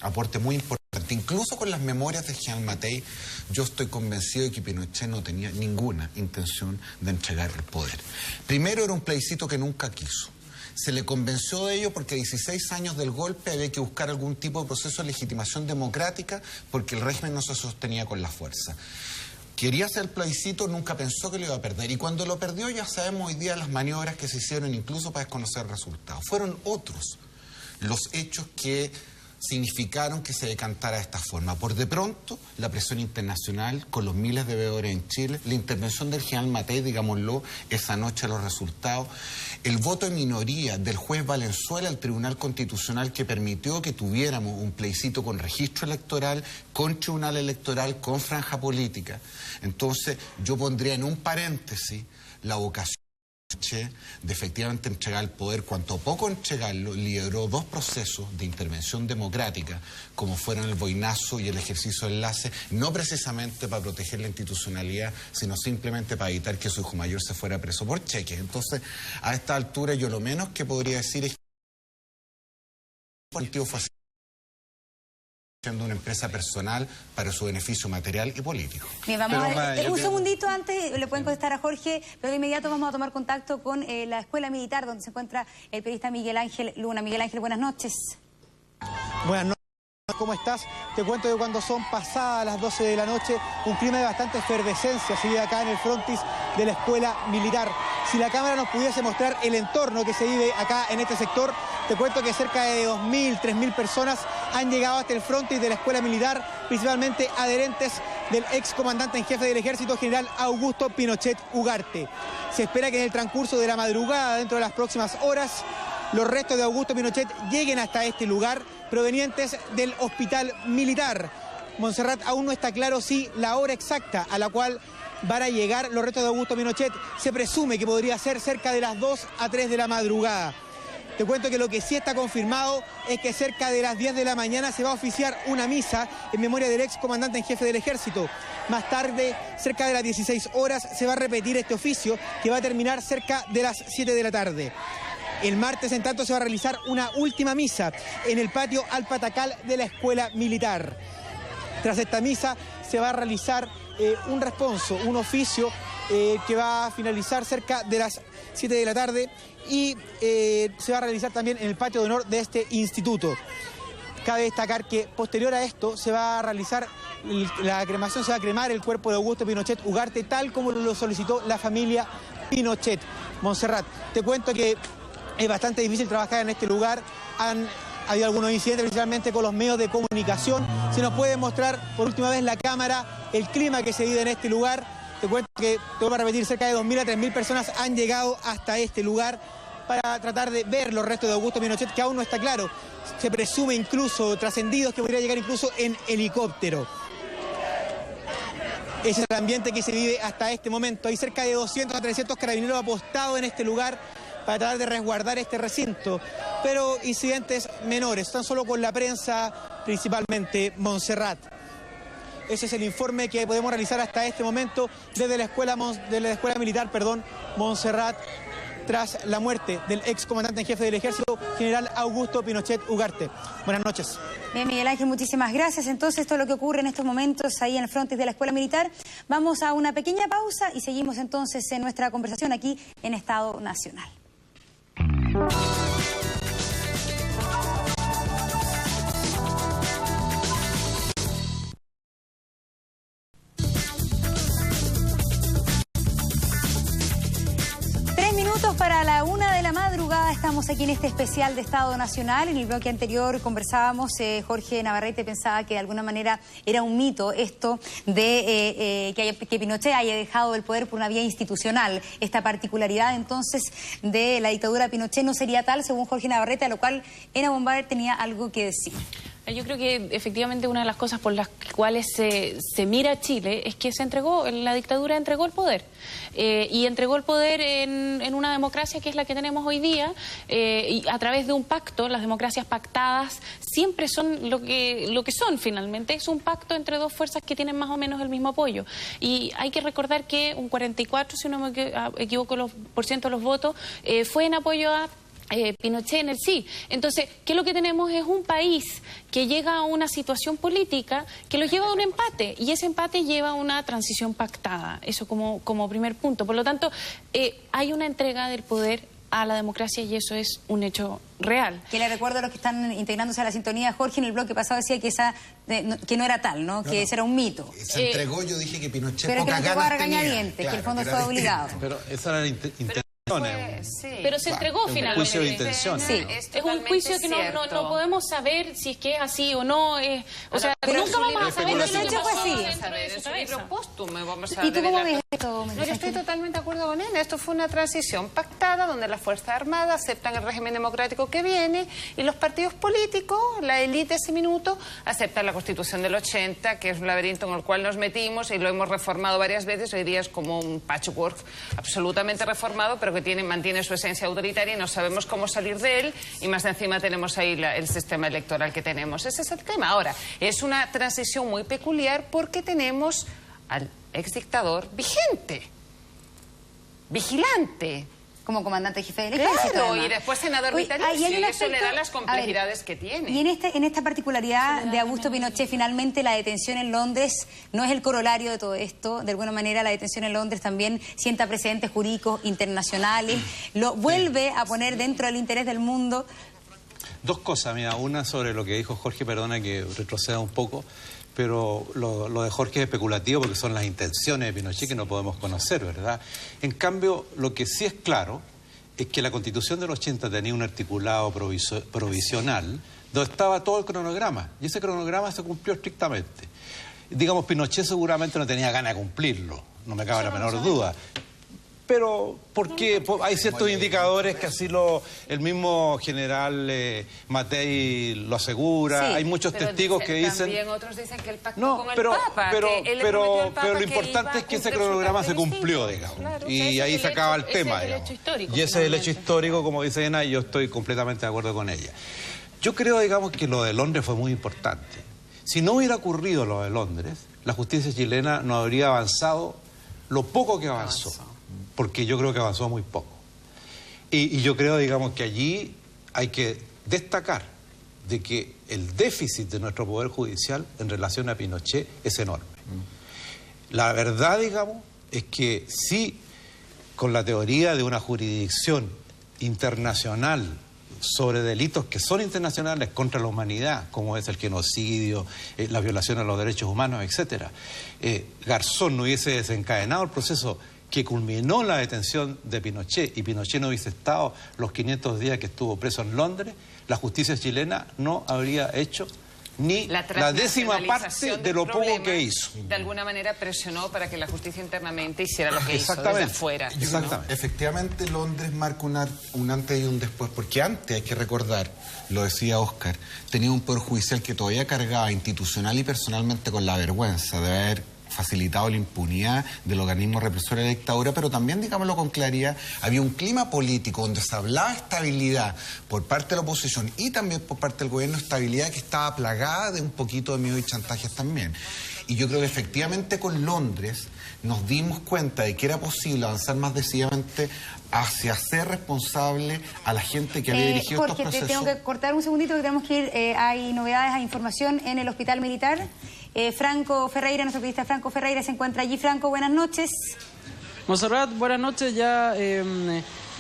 [SPEAKER 4] aporte muy importante, incluso con las memorias de Jean Matei, yo estoy convencido de que Pinochet no tenía ninguna intención de entregar el poder. Primero, era un plebiscito que nunca quiso. Se le convenció de ello porque a 16 años del golpe había que buscar algún tipo de proceso de legitimación democrática porque el régimen no se sostenía con la fuerza. Quería hacer el plebiscito, nunca pensó que lo iba a perder. Y cuando lo perdió, ya sabemos hoy día las maniobras que se hicieron incluso para desconocer el resultado. Fueron otros los hechos que significaron que se decantara de esta forma. Por de pronto, la presión internacional con los miles de veedores en Chile, la intervención del general Matei, digámoslo, esa noche los resultados, el voto de minoría del juez Valenzuela al Tribunal Constitucional que permitió que tuviéramos un plebiscito con registro electoral, con tribunal electoral, con franja política. Entonces, yo pondría en un paréntesis la vocación de efectivamente entregar el poder. Cuanto poco entregarlo, lideró dos procesos de intervención democrática, como fueron el boinazo y el ejercicio de enlace, no precisamente para proteger la institucionalidad, sino simplemente para evitar que su hijo mayor se fuera preso por cheques. Entonces, a esta altura, yo lo menos que podría decir es que el partido fue siendo una empresa personal para su beneficio material y político.
[SPEAKER 2] Bien, vamos a ver, un segundito antes, le pueden contestar a Jorge, pero de inmediato vamos a tomar contacto con la Escuela Militar, donde se encuentra el periodista Miguel Ángel Luna. Miguel Ángel, buenas noches.
[SPEAKER 14] Buenas noches. ¿Cómo estás? Te cuento que cuando son pasadas las 12 de la noche, un clima de bastante efervescencia se vive acá en el frontis de la Escuela Militar. Si la cámara nos pudiese mostrar el entorno que se vive acá en este sector, te cuento que cerca de 2.000, 3.000 personas han llegado hasta el frontis de la Escuela Militar, principalmente adherentes del ex comandante en jefe del Ejército, general Augusto Pinochet Ugarte. Se espera que en el transcurso de la madrugada, dentro de las próximas horas, los restos de Augusto Pinochet lleguen hasta este lugar, provenientes del Hospital Militar. Montserrat, aún no está claro si la hora exacta a la cual van a llegar los restos de Augusto Pinochet. Se presume que podría ser cerca de las 2 a 3 de la madrugada. Te cuento que lo que sí está confirmado es que cerca de las 10 de la mañana se va a oficiar una misa en memoria del ex comandante en jefe del Ejército. Más tarde, cerca de las 16 horas, se va a repetir este oficio que va a terminar cerca de las 7 de la tarde. El martes, en tanto, se va a realizar una última misa en el patio Al Patacal de la Escuela Militar. Tras esta misa se va a realizar un responso, un oficio que va a finalizar cerca de las 7 de la tarde y se va a realizar también en el patio de honor de este instituto. Cabe destacar que posterior a esto se va a realizar la cremación, se va a cremar el cuerpo de Augusto Pinochet Ugarte, tal como lo solicitó la familia Pinochet. Montserrat, te cuento que es bastante difícil trabajar en este lugar. Ha habido algunos incidentes, principalmente con los medios de comunicación. Se nos puede mostrar por última vez la cámara, el clima que se vive en este lugar. Te cuento que, te vuelvo a repetir, cerca de 2.000 a 3.000 personas han llegado hasta este lugar para tratar de ver los restos de Augusto Pinochet, que aún no está claro. Se presume incluso trascendidos que podría llegar incluso en helicóptero. Ese es el ambiente que se vive hasta este momento. Hay cerca de 200 a 300 carabineros apostados en este lugar para tratar de resguardar este recinto, pero incidentes menores, tan solo con la prensa, principalmente Montserrat. Ese es el informe que podemos realizar hasta este momento desde la escuela militar, Montserrat, tras la muerte del ex comandante en jefe del Ejército, general Augusto Pinochet Ugarte. Buenas noches.
[SPEAKER 2] Bien, Miguel Ángel, muchísimas gracias. Entonces, esto es lo que ocurre en estos momentos ahí en el frontis de la Escuela Militar. Vamos a una pequeña pausa y seguimos entonces en nuestra conversación aquí en Estado Nacional. Para la 1 de la madrugada estamos aquí en este especial de Estado Nacional. En el bloque anterior conversábamos, Jorge Navarrete pensaba que de alguna manera era un mito esto de que Pinochet haya dejado el poder por una vía institucional. Esta particularidad entonces de la dictadura de Pinochet no sería tal, según Jorge Navarrete, a lo cual Ena Bombarder tenía algo que decir.
[SPEAKER 6] Yo creo que efectivamente una de las cosas por las cuales se mira a Chile es que la dictadura entregó el poder. Y entregó el poder en una democracia que es la que tenemos hoy día, y a través de un pacto. Las democracias pactadas siempre son lo que son finalmente. Es un pacto entre dos fuerzas que tienen más o menos el mismo apoyo. Y hay que recordar que un 44, si no me equivoco, por ciento de los votos fue en apoyo a Pinochet en el sí. Entonces, ¿qué es lo que tenemos? Es un país que llega a una situación política que lo lleva a un empate, y ese empate lleva a una transición pactada. Eso como primer punto. Por lo tanto, hay una entrega del poder a la democracia y eso es un hecho real. Que le recuerdo a los que están integrándose a la sintonía, Jorge en el bloque pasado decía que que no era tal, ¿no? Que ese era un mito.
[SPEAKER 4] Se entregó, yo dije que Pinochet
[SPEAKER 2] pero
[SPEAKER 4] pocas
[SPEAKER 2] que no
[SPEAKER 4] ganas tenía.
[SPEAKER 2] Claro, que el fondo fue obligado.
[SPEAKER 3] Pero esa era la intención.
[SPEAKER 6] Pero se entregó finalmente.
[SPEAKER 3] Un juicio de intención.
[SPEAKER 6] Sí, es un juicio que no podemos saber si es que es así o no. O sea, nunca vamos a saber si
[SPEAKER 2] el hecho fue así.
[SPEAKER 15] Es un libro póstumo, vamos a
[SPEAKER 2] ¿Y tú cómo ves
[SPEAKER 15] esto? No, yo estoy totalmente de acuerdo con él. Esto fue una transición pactada donde las Fuerzas Armadas aceptan el régimen democrático que viene y los partidos políticos, la élite de ese minuto, aceptan la Constitución del 80, que es un laberinto en el cual nos metimos y lo hemos reformado varias veces. Hoy día es como un patchwork absolutamente reformado, pero que mantiene su esencia autoritaria y no sabemos cómo salir de él, y más de encima tenemos ahí el sistema electoral que tenemos. Ese es el tema. Ahora, es una transición muy peculiar porque tenemos al exdictador vigilante.
[SPEAKER 2] Como comandante jefe del Ejército.
[SPEAKER 15] Claro, y después senador vitalicio, y eso le da las complejidades que tiene.
[SPEAKER 2] Y en esta particularidad de Augusto Pinochet, finalmente la detención en Londres no es el corolario de todo esto. De alguna manera la detención en Londres también sienta precedentes jurídicos internacionales, lo vuelve a poner dentro del interés del mundo.
[SPEAKER 3] Dos cosas, mira, una sobre lo que dijo Jorge, perdona que retroceda un poco, pero lo de Jorge es especulativo porque son las intenciones de Pinochet que no podemos conocer, ¿verdad? En cambio, lo que sí es claro es que la Constitución del 80 tenía un articulado provisional donde estaba todo el cronograma, y ese cronograma se cumplió estrictamente. Digamos, Pinochet seguramente no tenía ganas de cumplirlo, no me cabe la menor duda. Pero porque hay ciertos indicadores que así el mismo general Matei lo asegura. Sí, hay muchos testigos que dicen...
[SPEAKER 15] También otros dicen que él pactó con el Papa.
[SPEAKER 3] Pero lo importante es que ese cronograma se cumplió, digamos. Claro, y ahí se acaba el tema, digamos. Y ese es el hecho histórico, como dice Diana, y yo estoy completamente de acuerdo con ella. Yo creo, digamos, que lo de Londres fue muy importante. Si no hubiera ocurrido lo de Londres, la justicia chilena no habría avanzado lo poco que avanzó. Porque yo creo que avanzó muy poco. Y yo creo, digamos, que allí hay que destacar de que el déficit de nuestro Poder Judicial en relación a Pinochet es enorme. La verdad, digamos, es que sí, con la teoría de una jurisdicción internacional sobre delitos que son internacionales contra la humanidad, como es el genocidio, la violación a los derechos humanos, etcétera, Garzón no hubiese desencadenado el proceso que culminó la detención de Pinochet y Pinochet no hubiese estado los 500 días que estuvo preso en Londres, la justicia chilena no habría hecho ni la 10ª parte de lo poco que hizo.
[SPEAKER 15] De alguna manera presionó para que la justicia internamente hiciera lo que hizo desde afuera.
[SPEAKER 4] Exactamente. Efectivamente, Londres marca un antes y un después, porque antes, hay que recordar, lo decía Oscar, tenía un poder judicial que todavía cargaba institucional y personalmente con la vergüenza de haber facilitado la impunidad del organismo represor de la dictadura, pero también, digámoslo con claridad, había un clima político donde se hablaba de estabilidad por parte de la oposición y también por parte del gobierno, estabilidad que estaba plagada de un poquito de miedo y chantajes también. Y yo creo que efectivamente con Londres nos dimos cuenta de que era posible avanzar más decididamente hacia ser responsable a la gente que había dirigido
[SPEAKER 2] Jorge,
[SPEAKER 4] estos procesos.
[SPEAKER 2] Tengo que cortar un segundito que tenemos que ir, hay novedades, hay información en el Hospital Militar. Franco Ferreira, nuestro periodista Franco Ferreira se encuentra allí. Franco, buenas noches.
[SPEAKER 13] Monserrat, buenas noches. Ya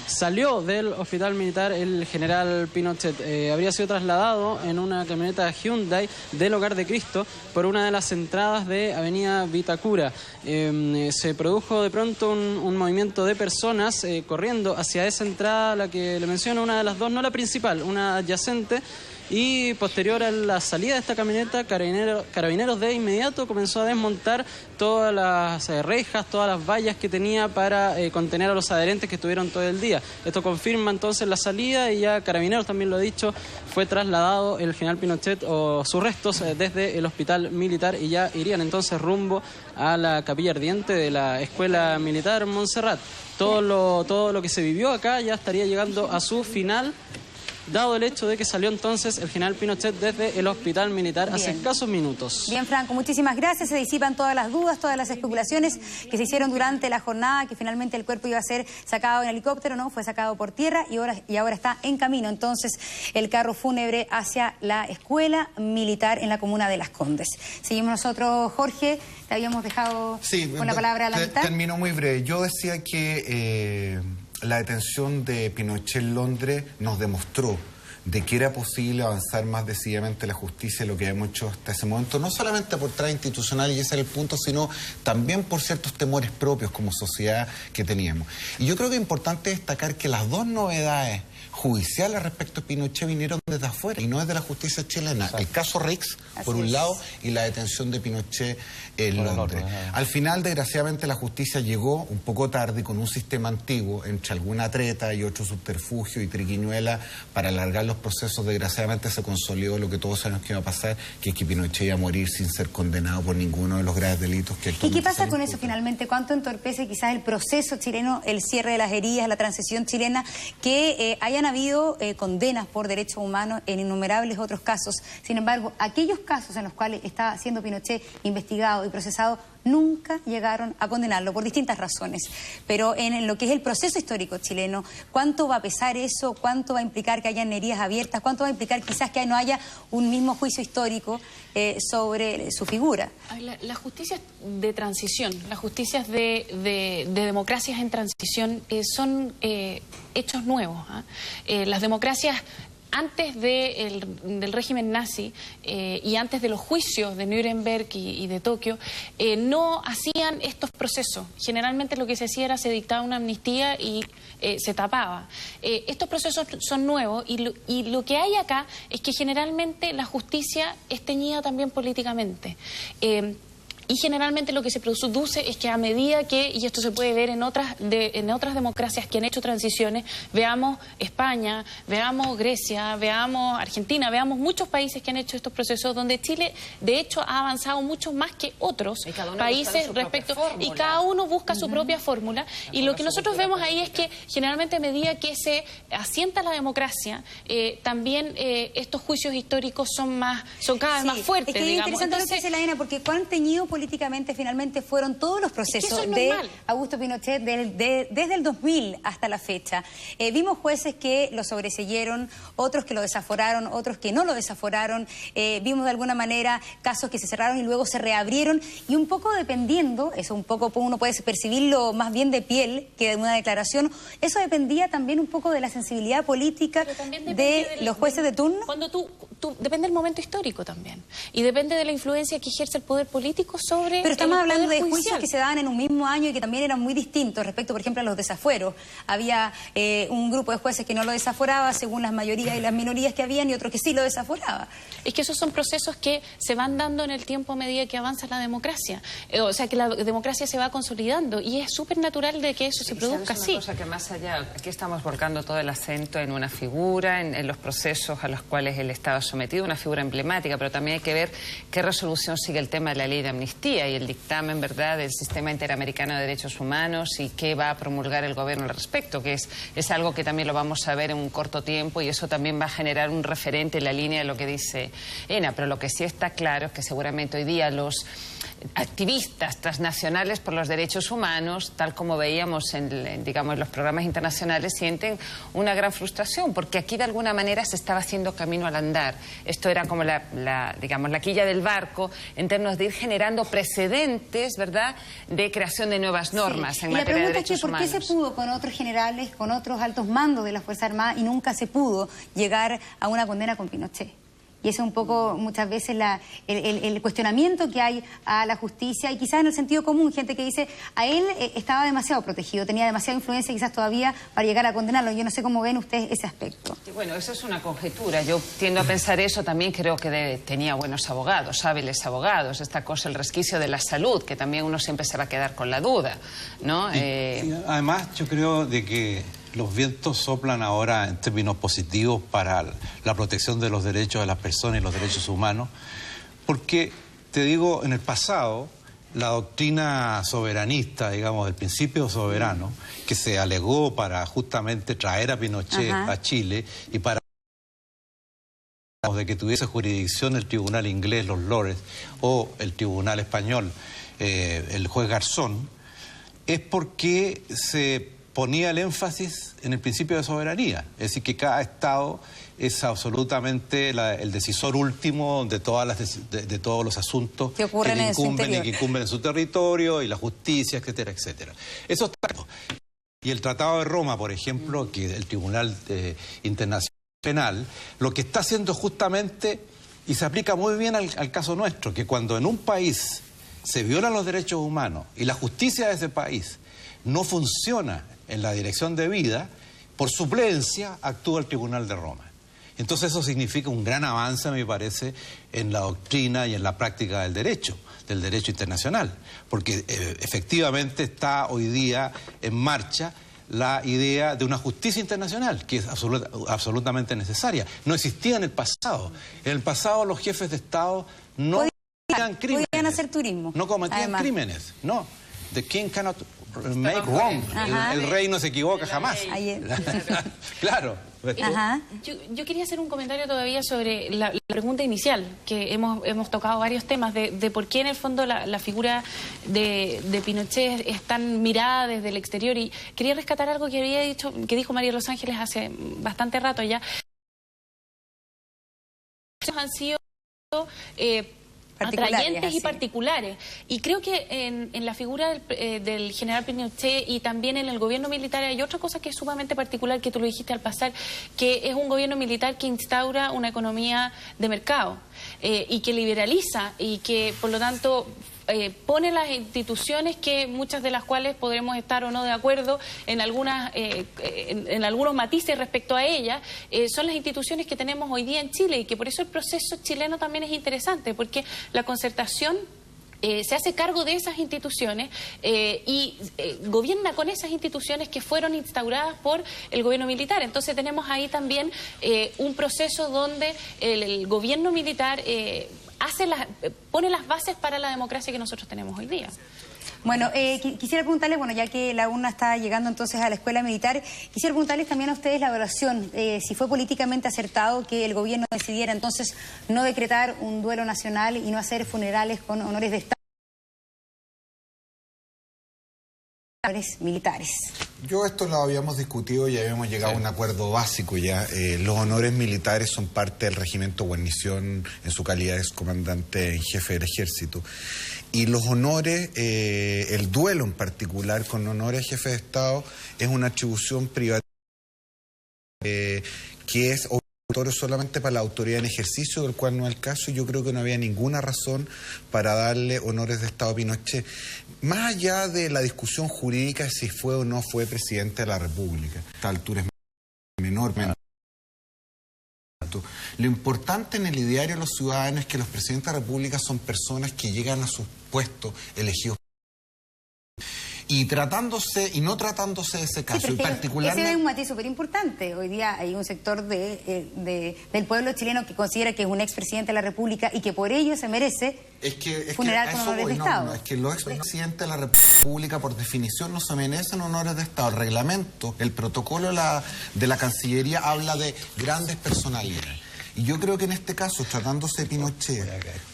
[SPEAKER 13] salió del Hospital Militar el general Pinochet. Habría sido trasladado en una camioneta Hyundai del Hogar de Cristo por una de las entradas de Avenida Vitacura. Se produjo de pronto un movimiento de personas corriendo hacia esa entrada, la que le menciono, una de las dos, no la principal, una adyacente. Y posterior a la salida de esta camioneta, Carabineros de inmediato comenzó a desmontar todas las rejas, todas las vallas que tenía para contener a los adherentes que estuvieron todo el día. Esto confirma entonces la salida y ya Carabineros, también lo ha dicho, fue trasladado el general Pinochet o sus restos desde el Hospital Militar y ya irían entonces rumbo a la capilla ardiente de la Escuela Militar Montserrat. Todo lo que se vivió acá ya estaría llegando a su final, dado el hecho de que salió entonces el general Pinochet desde el Hospital Militar hace escasos minutos.
[SPEAKER 2] Bien, Franco, muchísimas gracias. Se disipan todas las dudas, todas las especulaciones que se hicieron durante la jornada, que finalmente el cuerpo iba a ser sacado en helicóptero, ¿no? Fue sacado por tierra y ahora está en camino entonces el carro fúnebre hacia la Escuela Militar en la comuna de Las Condes. Seguimos nosotros, Jorge, te habíamos dejado con la palabra a la mitad.
[SPEAKER 4] Termino muy breve. Yo decía que la detención de Pinochet en Londres nos demostró de que era posible avanzar más decididamente la justicia, lo que hemos hecho hasta ese momento, no solamente por traba institucional, y ese era el punto, sino también por ciertos temores propios como sociedad que teníamos. Y yo creo que es importante destacar que las dos novedades judiciales respecto a Pinochet vinieron desde afuera y no desde la justicia chilena. Exacto. El caso Rix, por un lado, y la detención de Pinochet en Londres. Al final, desgraciadamente, la justicia llegó un poco tarde con un sistema antiguo, entre alguna treta y otro subterfugio y triquiñuela para alargar los procesos. Desgraciadamente se consolidó lo que todos sabemos que iba a pasar, que es que Pinochet iba a morir sin ser condenado por ninguno de los graves delitos que actualmente.
[SPEAKER 2] ¿Y qué pasa con eso finalmente? ¿Cuánto entorpece quizás el proceso chileno, el cierre de las heridas, la transición chilena, que hayan habido condenas por derechos humanos en innumerables otros casos? Sin embargo, aquellos casos en los cuales está siendo Pinochet investigado y procesado nunca llegaron a condenarlo por distintas razones. Pero en lo que es el proceso histórico chileno, ¿cuánto va a pesar eso? ¿Cuánto va a implicar que hayan heridas abiertas? ¿Cuánto va a implicar quizás que no haya un mismo juicio histórico sobre su figura?
[SPEAKER 6] La justicia de transición, las justicias de democracias en transición son hechos nuevos. Las democracias antes del régimen nazi y antes de los juicios de Nuremberg y de Tokio, no hacían estos procesos. Generalmente lo que se hacía era se dictaba una amnistía y se tapaba. Estos procesos son nuevos y lo que hay acá es que generalmente la justicia es teñida también políticamente. Y generalmente lo que se produce es que a medida que, y esto se puede ver en otras democracias que han hecho transiciones, veamos España, veamos Grecia, veamos Argentina, veamos muchos países que han hecho estos procesos donde Chile de hecho ha avanzado mucho más que otros países respecto, y cada uno busca su propia fórmula, y lo que nosotros vemos ahí es que generalmente a medida que se asienta la democracia, también estos juicios históricos son cada vez más fuertes.
[SPEAKER 2] Es que es interesante lo que dice la ENA, porque cuán teñido políticamente finalmente fueron todos los procesos de Augusto Pinochet desde el 2000 hasta la fecha. Vimos jueces que lo sobreseyeron, otros que lo desaforaron, otros que no lo desaforaron. Vimos de alguna manera casos que se cerraron y luego se reabrieron, y un poco dependiendo, eso un poco uno puede percibirlo más bien de piel que de una declaración, eso dependía también un poco de la sensibilidad política de los jueces de turno.
[SPEAKER 6] Cuando depende del momento histórico también, y depende de la influencia que ejerce el poder político sobre.
[SPEAKER 2] Pero estamos hablando de juicios que se daban en un mismo año y que también eran muy distintos respecto, por ejemplo, a los desafueros. Había un grupo de jueces que no lo desaforaba según las mayorías y las minorías que habían, y otro que sí lo desaforaba.
[SPEAKER 6] Es que esos son procesos que se van dando en el tiempo a medida que avanza la democracia. O sea, que la democracia se va consolidando, y es súper natural de que eso se produzca así.
[SPEAKER 16] Una cosa que más allá, aquí estamos volcando todo el acento en una figura, en los procesos a los cuales el Estado ha sometido, una figura emblemática, pero también hay que ver qué resolución sigue el tema de la ley de amnistía y el dictamen, ¿verdad?, del Sistema Interamericano de Derechos Humanos, y qué va a promulgar el gobierno al respecto, que es algo que también lo vamos a ver en un corto tiempo, y eso también va a generar un referente en la línea de lo que dice ENA. Pero lo que sí está claro es que seguramente hoy día los activistas transnacionales por los derechos humanos, tal como veíamos en los programas internacionales, sienten una gran frustración, porque aquí de alguna manera se estaba haciendo camino al andar. Esto era como la quilla del barco en términos de ir generando precedentes, ¿verdad?, de creación de nuevas normas en materia de derechos humanos.
[SPEAKER 2] ¿Por qué se pudo con otros generales, con otros altos mandos de la Fuerza Armada, y nunca se pudo llegar a una condena con Pinochet? Y ese es un poco muchas veces el cuestionamiento que hay a la justicia, y quizás en el sentido común, gente que dice, a él estaba demasiado protegido, tenía demasiada influencia quizás todavía para llegar a condenarlo. Yo no sé cómo ven ustedes ese aspecto.
[SPEAKER 16] Bueno, eso es una conjetura. Yo tiendo a pensar eso. También creo que tenía buenos abogados, hábiles abogados. Esta cosa, el resquicio de la salud, que también uno siempre se va a quedar con la duda, ¿no?
[SPEAKER 3] Además, yo creo de que los vientos soplan ahora en términos positivos para la protección de los derechos de las personas y los derechos humanos, porque, te digo, en el pasado, la doctrina soberanista, digamos, del principio soberano, que se alegó para justamente traer a Pinochet a Chile y para de que tuviese jurisdicción el tribunal inglés, los Lords, o el tribunal español, el juez Garzón, es porque se ponía el énfasis en el principio de soberanía, es decir, que cada Estado es absolutamente el decisor último de todos los asuntos que incumben en su territorio, y la justicia, etcétera, etcétera. Eso está claro. Y el Tratado de Roma, por ejemplo, que es el Tribunal Internacional Penal, lo que está haciendo justamente, y se aplica muy bien al caso nuestro, que cuando en un país se violan los derechos humanos y la justicia de ese país no funciona en la dirección debida, por suplencia actúa el Tribunal de Roma. Entonces eso significa un gran avance, me parece, en la doctrina y en la práctica del derecho internacional, porque efectivamente está hoy día en marcha la idea de una justicia internacional, que es absolutamente necesaria. No existía en el pasado. En el pasado los jefes de Estado no cometían crímenes.
[SPEAKER 2] Podían hacer turismo.
[SPEAKER 3] No cometían crímenes, no. The king cannot make wrong. El rey no se equivoca jamás. Claro.
[SPEAKER 6] Yo quería hacer un comentario todavía sobre la pregunta inicial, que hemos tocado varios temas de por qué en el fondo la figura de Pinochet es tan mirada desde el exterior, y quería rescatar algo que dijo María Los Ángeles hace bastante rato ya. Han sido atrayentes y particulares, y creo que en la figura del general Pinochet y también en el gobierno militar hay otra cosa que es sumamente particular, que tú lo dijiste al pasar, que es un gobierno militar que instaura una economía de mercado y que liberaliza, y que por lo tanto pone las instituciones, que muchas de las cuales podremos estar o no de acuerdo en algunos matices respecto a ellas, son las instituciones que tenemos hoy día en Chile, y que por eso el proceso chileno también es interesante, porque la concertación se hace cargo de esas instituciones y gobierna con esas instituciones que fueron instauradas por el gobierno militar. Entonces tenemos ahí también un proceso donde el gobierno militar pone las bases para la democracia que nosotros tenemos hoy día.
[SPEAKER 2] Bueno, quisiera preguntarles, bueno, ya que la urna está llegando entonces a la escuela militar, quisiera preguntarles también a ustedes la evaluación, si fue políticamente acertado que el gobierno decidiera entonces no decretar un duelo nacional y no hacer funerales con honores de Estado militares.
[SPEAKER 4] Esto lo habíamos discutido y habíamos llegado a un acuerdo básico ya. Los honores militares son parte del regimiento Guarnición en su calidad de excomandante en jefe del ejército. Y los honores, el duelo en particular con honores a jefe de Estado, es una atribución privada que es obligatorio solamente para la autoridad en ejercicio, del cual no es el caso, y yo creo que no había ninguna razón para darle honores de Estado a Pinochet, más allá de la discusión jurídica de si fue o no fue presidente de la República. A esta altura es menor. Lo importante en el ideario de los ciudadanos es que los presidentes de la República son personas que llegan a sus puestos elegidos. Y no tratándose de ese caso,
[SPEAKER 2] sí,
[SPEAKER 4] y particularmente...
[SPEAKER 2] Ese es un matiz súper importante. Hoy día hay un sector del pueblo chileno que considera que es un expresidente de la República y que por ello se merece funeral con honores de Estado.
[SPEAKER 4] No, es que los expresidentes de la República, por definición, no se merecen honores de Estado. El reglamento, el protocolo de la Cancillería habla de grandes personalidades. Y yo creo que en este caso, tratándose de Pinochet,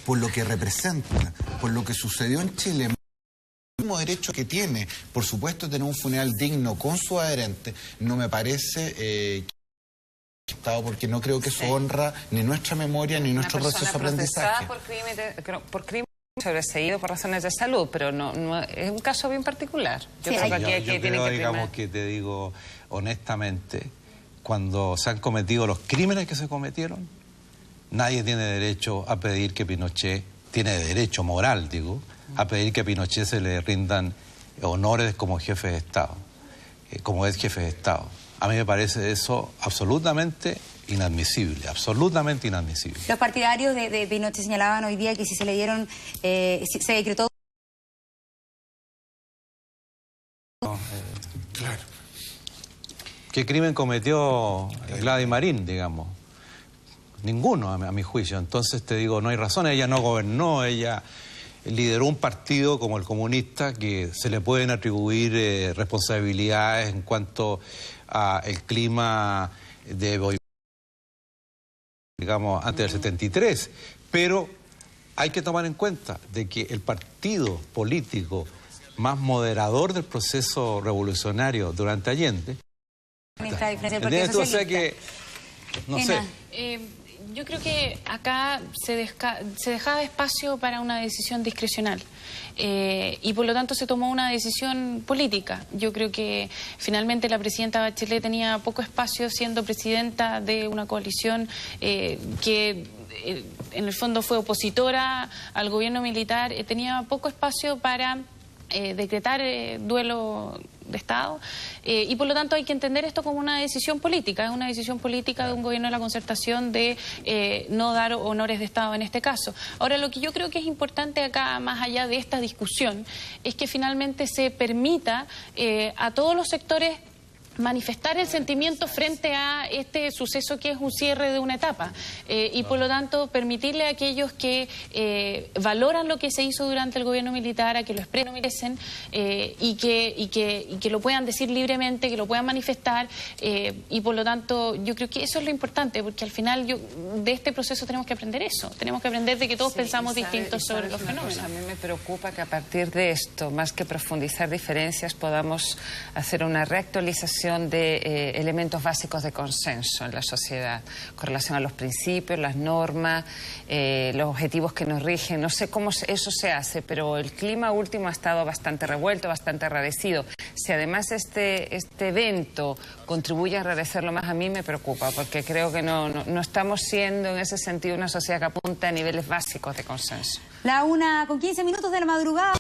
[SPEAKER 4] por lo que representa, por lo que sucedió en Chile, el mismo derecho que tiene, por supuesto, tener un funeral digno con su adherente, no me parece porque no creo que eso honra ni nuestra memoria ni nuestro proceso de aprendizaje.
[SPEAKER 16] Por crimen sobreseído por razones de salud, pero no es un caso bien particular. Yo
[SPEAKER 3] creo que te digo honestamente, cuando se han cometido los crímenes que se cometieron, nadie tiene derecho a pedir que Pinochet, tiene derecho moral, digo, a pedir que a Pinochet se le rindan honores como jefe de Estado, como es jefe de Estado. A mí me parece eso absolutamente inadmisible, absolutamente inadmisible.
[SPEAKER 2] Los partidarios de Pinochet señalaban hoy día que si se le dieron, se decretó...
[SPEAKER 3] Claro. ¿Qué crimen cometió Gladys Marín, digamos? Ninguno, a mi juicio. Entonces te digo, no hay razón. Ella no gobernó, ella lideró un partido como el comunista que se le pueden atribuir responsabilidades en cuanto al clima de, digamos, antes del 73. Pero hay que tomar en cuenta de que el partido político más moderador del proceso revolucionario durante Allende... ¿Entiendes tú? O sea que, no sé.
[SPEAKER 6] Yo creo que acá se dejaba espacio para una decisión discrecional y por lo tanto se tomó una decisión política. Yo creo que finalmente la presidenta Bachelet tenía poco espacio siendo presidenta de una coalición que en el fondo fue opositora al gobierno militar, tenía poco espacio para decretar duelo de Estado y por lo tanto hay que entender esto como una decisión política, es una decisión política de un gobierno de la concertación de no dar honores de Estado en este caso. Ahora, lo que yo creo que es importante acá, más allá de esta discusión, es que finalmente se permita a todos los sectores manifestar el sentimiento frente a este suceso que es un cierre de una etapa y por lo tanto permitirle a aquellos que valoran lo que se hizo durante el gobierno militar a que lo expresen y que lo puedan decir libremente, que lo puedan manifestar y por lo tanto yo creo que eso es lo importante, porque al final de este proceso tenemos que aprender eso, tenemos que aprender de que todos pensamos distintos sobre los fenómenos.
[SPEAKER 16] A mí me preocupa que a partir de esto, más que profundizar diferencias, podamos hacer una reactualización de elementos básicos de consenso en la sociedad con relación a los principios, las normas, los objetivos que nos rigen. No sé cómo eso se hace, pero el clima último ha estado bastante revuelto, bastante enrarecido. Si además este evento contribuye a enrarecerlo más, a mí me preocupa, porque creo que no estamos siendo en ese sentido una sociedad que apunta a niveles básicos de consenso.
[SPEAKER 2] La 1:15 de la madrugada.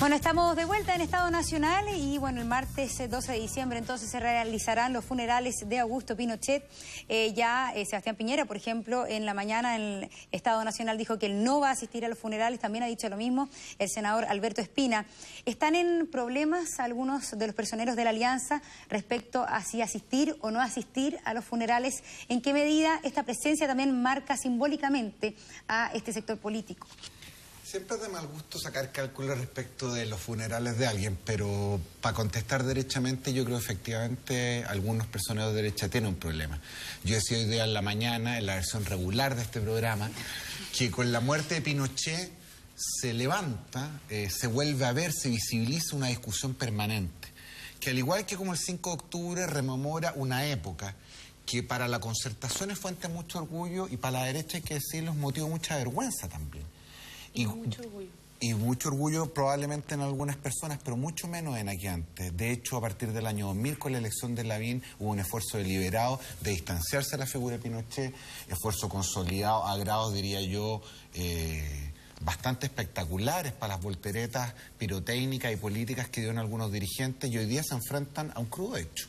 [SPEAKER 2] Bueno, estamos de vuelta en Estado Nacional y bueno, el martes 12 de diciembre entonces se realizarán los funerales de Augusto Pinochet. Sebastián Piñera, por ejemplo, en la mañana en el Estado Nacional dijo que él no va a asistir a los funerales, también ha dicho lo mismo el senador Alberto Espina. ¿Están en problemas algunos de los personeros de la Alianza respecto a si asistir o no asistir a los funerales? ¿En qué medida esta presencia también marca simbólicamente a este sector político?
[SPEAKER 4] Siempre es de mal gusto sacar cálculos respecto de los funerales de alguien, pero para contestar derechamente, yo creo que efectivamente algunos personeros de derecha tienen un problema. Yo decía hoy día en la mañana, en la versión regular de este programa, que con la muerte de Pinochet se levanta, se vuelve a ver, se visibiliza una discusión permanente, que al igual que como el 5 de octubre rememora una época que para la Concertación es fuente de mucho orgullo y para la derecha, hay que decirlo, es motivo de mucha vergüenza también. Y mucho orgullo. Y mucho orgullo probablemente en algunas personas, pero mucho menos en aquí antes. De hecho, a partir del año 2000, con la elección de Lavín, hubo un esfuerzo deliberado de distanciarse de la figura de Pinochet, esfuerzo consolidado a grados, diría yo, bastante espectaculares para las volteretas pirotécnicas y políticas que dieron algunos dirigentes, y hoy día se enfrentan a un crudo hecho.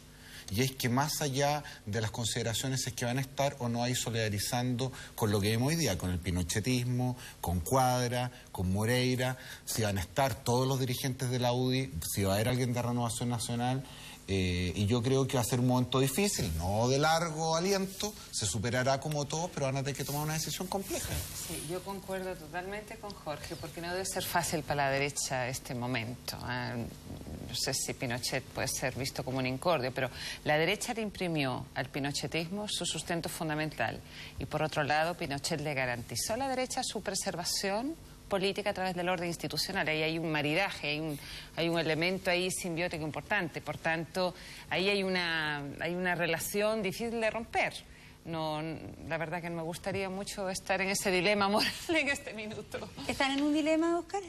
[SPEAKER 4] Y es que más allá de las consideraciones es que van a estar o no ahí solidarizando con lo que vemos hoy día, con el pinochetismo, con Cuadra, con Moreira, si van a estar todos los dirigentes de la UDI, si va a haber alguien de Renovación Nacional, y yo creo que va a ser un momento difícil, no de largo aliento, se superará como todo, pero van a tener que tomar una decisión compleja.
[SPEAKER 16] Sí, yo concuerdo totalmente con Jorge, porque no debe ser fácil para la derecha este momento. No sé si Pinochet puede ser visto como un incordio, pero la derecha le imprimió al pinochetismo su sustento fundamental, y por otro lado Pinochet le garantizó a la derecha su preservación política a través del orden institucional. Ahí hay un maridaje, hay un elemento ahí simbiótico importante. Por tanto, ahí hay una relación difícil de romper. No, la verdad que no me gustaría mucho estar en ese dilema moral en este minuto.
[SPEAKER 2] ¿Están en un dilema, Óscar?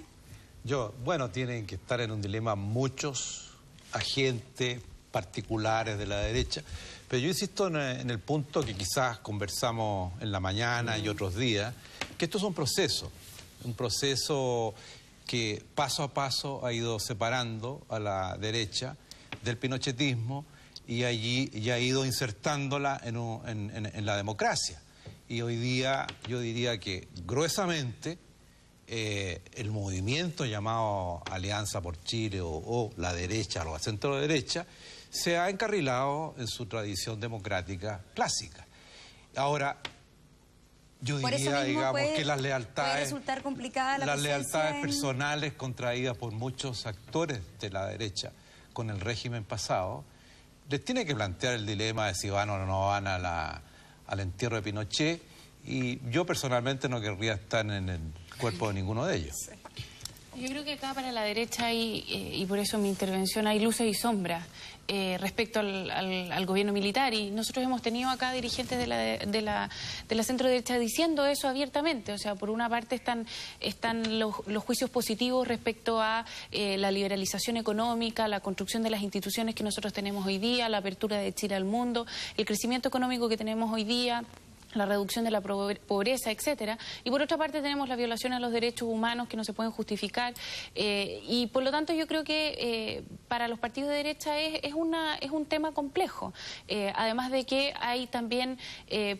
[SPEAKER 3] Bueno, tienen que estar en un dilema muchos agentes particulares de la derecha, pero yo insisto en el punto que quizás conversamos en la mañana y otros días, que esto es un proceso que paso a paso ha ido separando a la derecha del pinochetismo y allí ya ha ido insertándola en la democracia. Y hoy día yo diría que gruesamente el movimiento llamado Alianza por Chile o la derecha o la centro derecha se ha encarrilado en su tradición democrática clásica. Ahora, yo diría, digamos, que las lealtades,
[SPEAKER 2] resultar complicada
[SPEAKER 3] las lealtades personales contraídas por muchos actores de la derecha con el régimen pasado, les tiene que plantear el dilema de si van o no van al entierro de Pinochet, y yo personalmente no querría estar en el cuerpo de ninguno de ellos.
[SPEAKER 6] Yo creo que acá para la derecha y por eso mi intervención, hay luces y sombras respecto al gobierno militar, y nosotros hemos tenido acá dirigentes de la centro derecha diciendo eso abiertamente. O sea, por una parte están los juicios positivos respecto a la liberalización económica, la construcción de las instituciones que nosotros tenemos hoy día, la apertura de Chile al mundo, el crecimiento económico que tenemos hoy día, la reducción de la pobreza, etcétera. Y por otra parte tenemos la violación a los derechos humanos que no se pueden justificar. Y por lo tanto yo creo que para los partidos de derecha es un tema complejo. Además de que hay también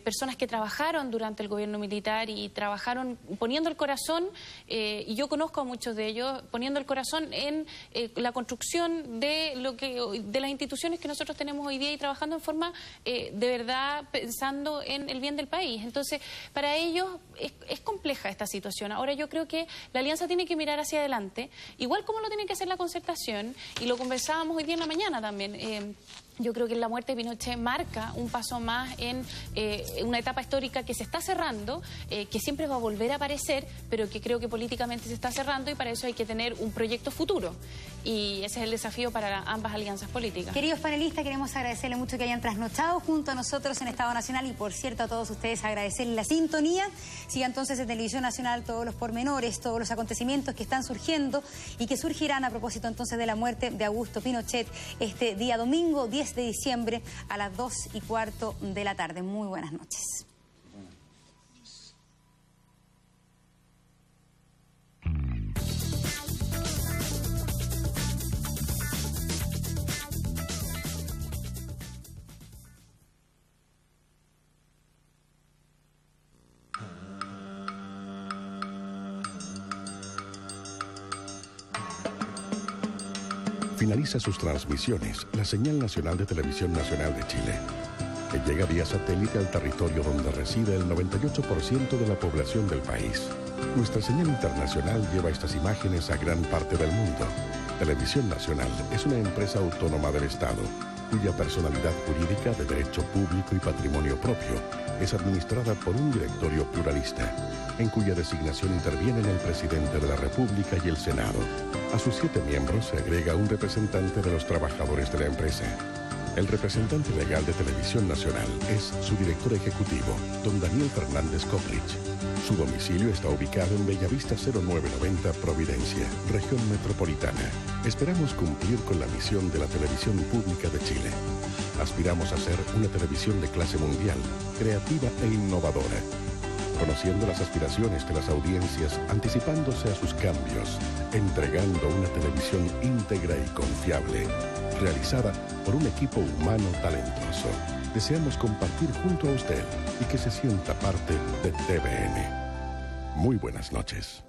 [SPEAKER 6] personas que trabajaron durante el gobierno militar y trabajaron poniendo el corazón, y yo conozco a muchos de ellos, poniendo el corazón en la construcción de las instituciones que nosotros tenemos hoy día, y trabajando en forma de verdad pensando en el bien del país. Entonces, para ellos es compleja esta situación. Ahora yo creo que la Alianza tiene que mirar hacia adelante, igual como lo tiene que hacer la Concertación, y lo conversábamos hoy día en la mañana también. Yo creo que la muerte de Pinochet marca un paso más en una etapa histórica que se está cerrando, que siempre va a volver a aparecer, pero que creo que políticamente se está cerrando, y para eso hay que tener un proyecto futuro. Y ese es el desafío para ambas alianzas políticas.
[SPEAKER 2] Queridos panelistas, queremos agradecerles mucho que hayan trasnochado junto a nosotros en Estado Nacional, y por cierto a todos ustedes agradecerles la sintonía. Siga entonces en Televisión Nacional todos los pormenores, todos los acontecimientos que están surgiendo y que surgirán a propósito entonces de la muerte de Augusto Pinochet este día domingo 10 de diciembre a las 2:15 de la tarde. Muy buenas noches.
[SPEAKER 1] finaliza sus transmisiones la señal nacional de Televisión Nacional de Chile, que llega vía satélite al territorio donde reside el 98% de la población del país. Nuestra señal internacional lleva estas imágenes a gran parte del mundo. Televisión Nacional es una empresa autónoma del Estado, cuya personalidad jurídica de derecho público y patrimonio propio es administrada por un directorio pluralista, en cuya designación intervienen el presidente de la República y el Senado. A sus 7 miembros se agrega un representante de los trabajadores de la empresa. El representante legal de Televisión Nacional es su director ejecutivo, don Daniel Fernández Koprich. Su domicilio está ubicado en Bellavista 0990, Providencia, región metropolitana. Esperamos cumplir con la misión de la televisión pública de Chile. Aspiramos a ser una televisión de clase mundial, creativa e innovadora, conociendo las aspiraciones de las audiencias, anticipándose a sus cambios, entregando una televisión íntegra y confiable, realizada por un equipo humano talentoso. Deseamos compartir junto a usted y que se sienta parte de TVN. Muy buenas noches.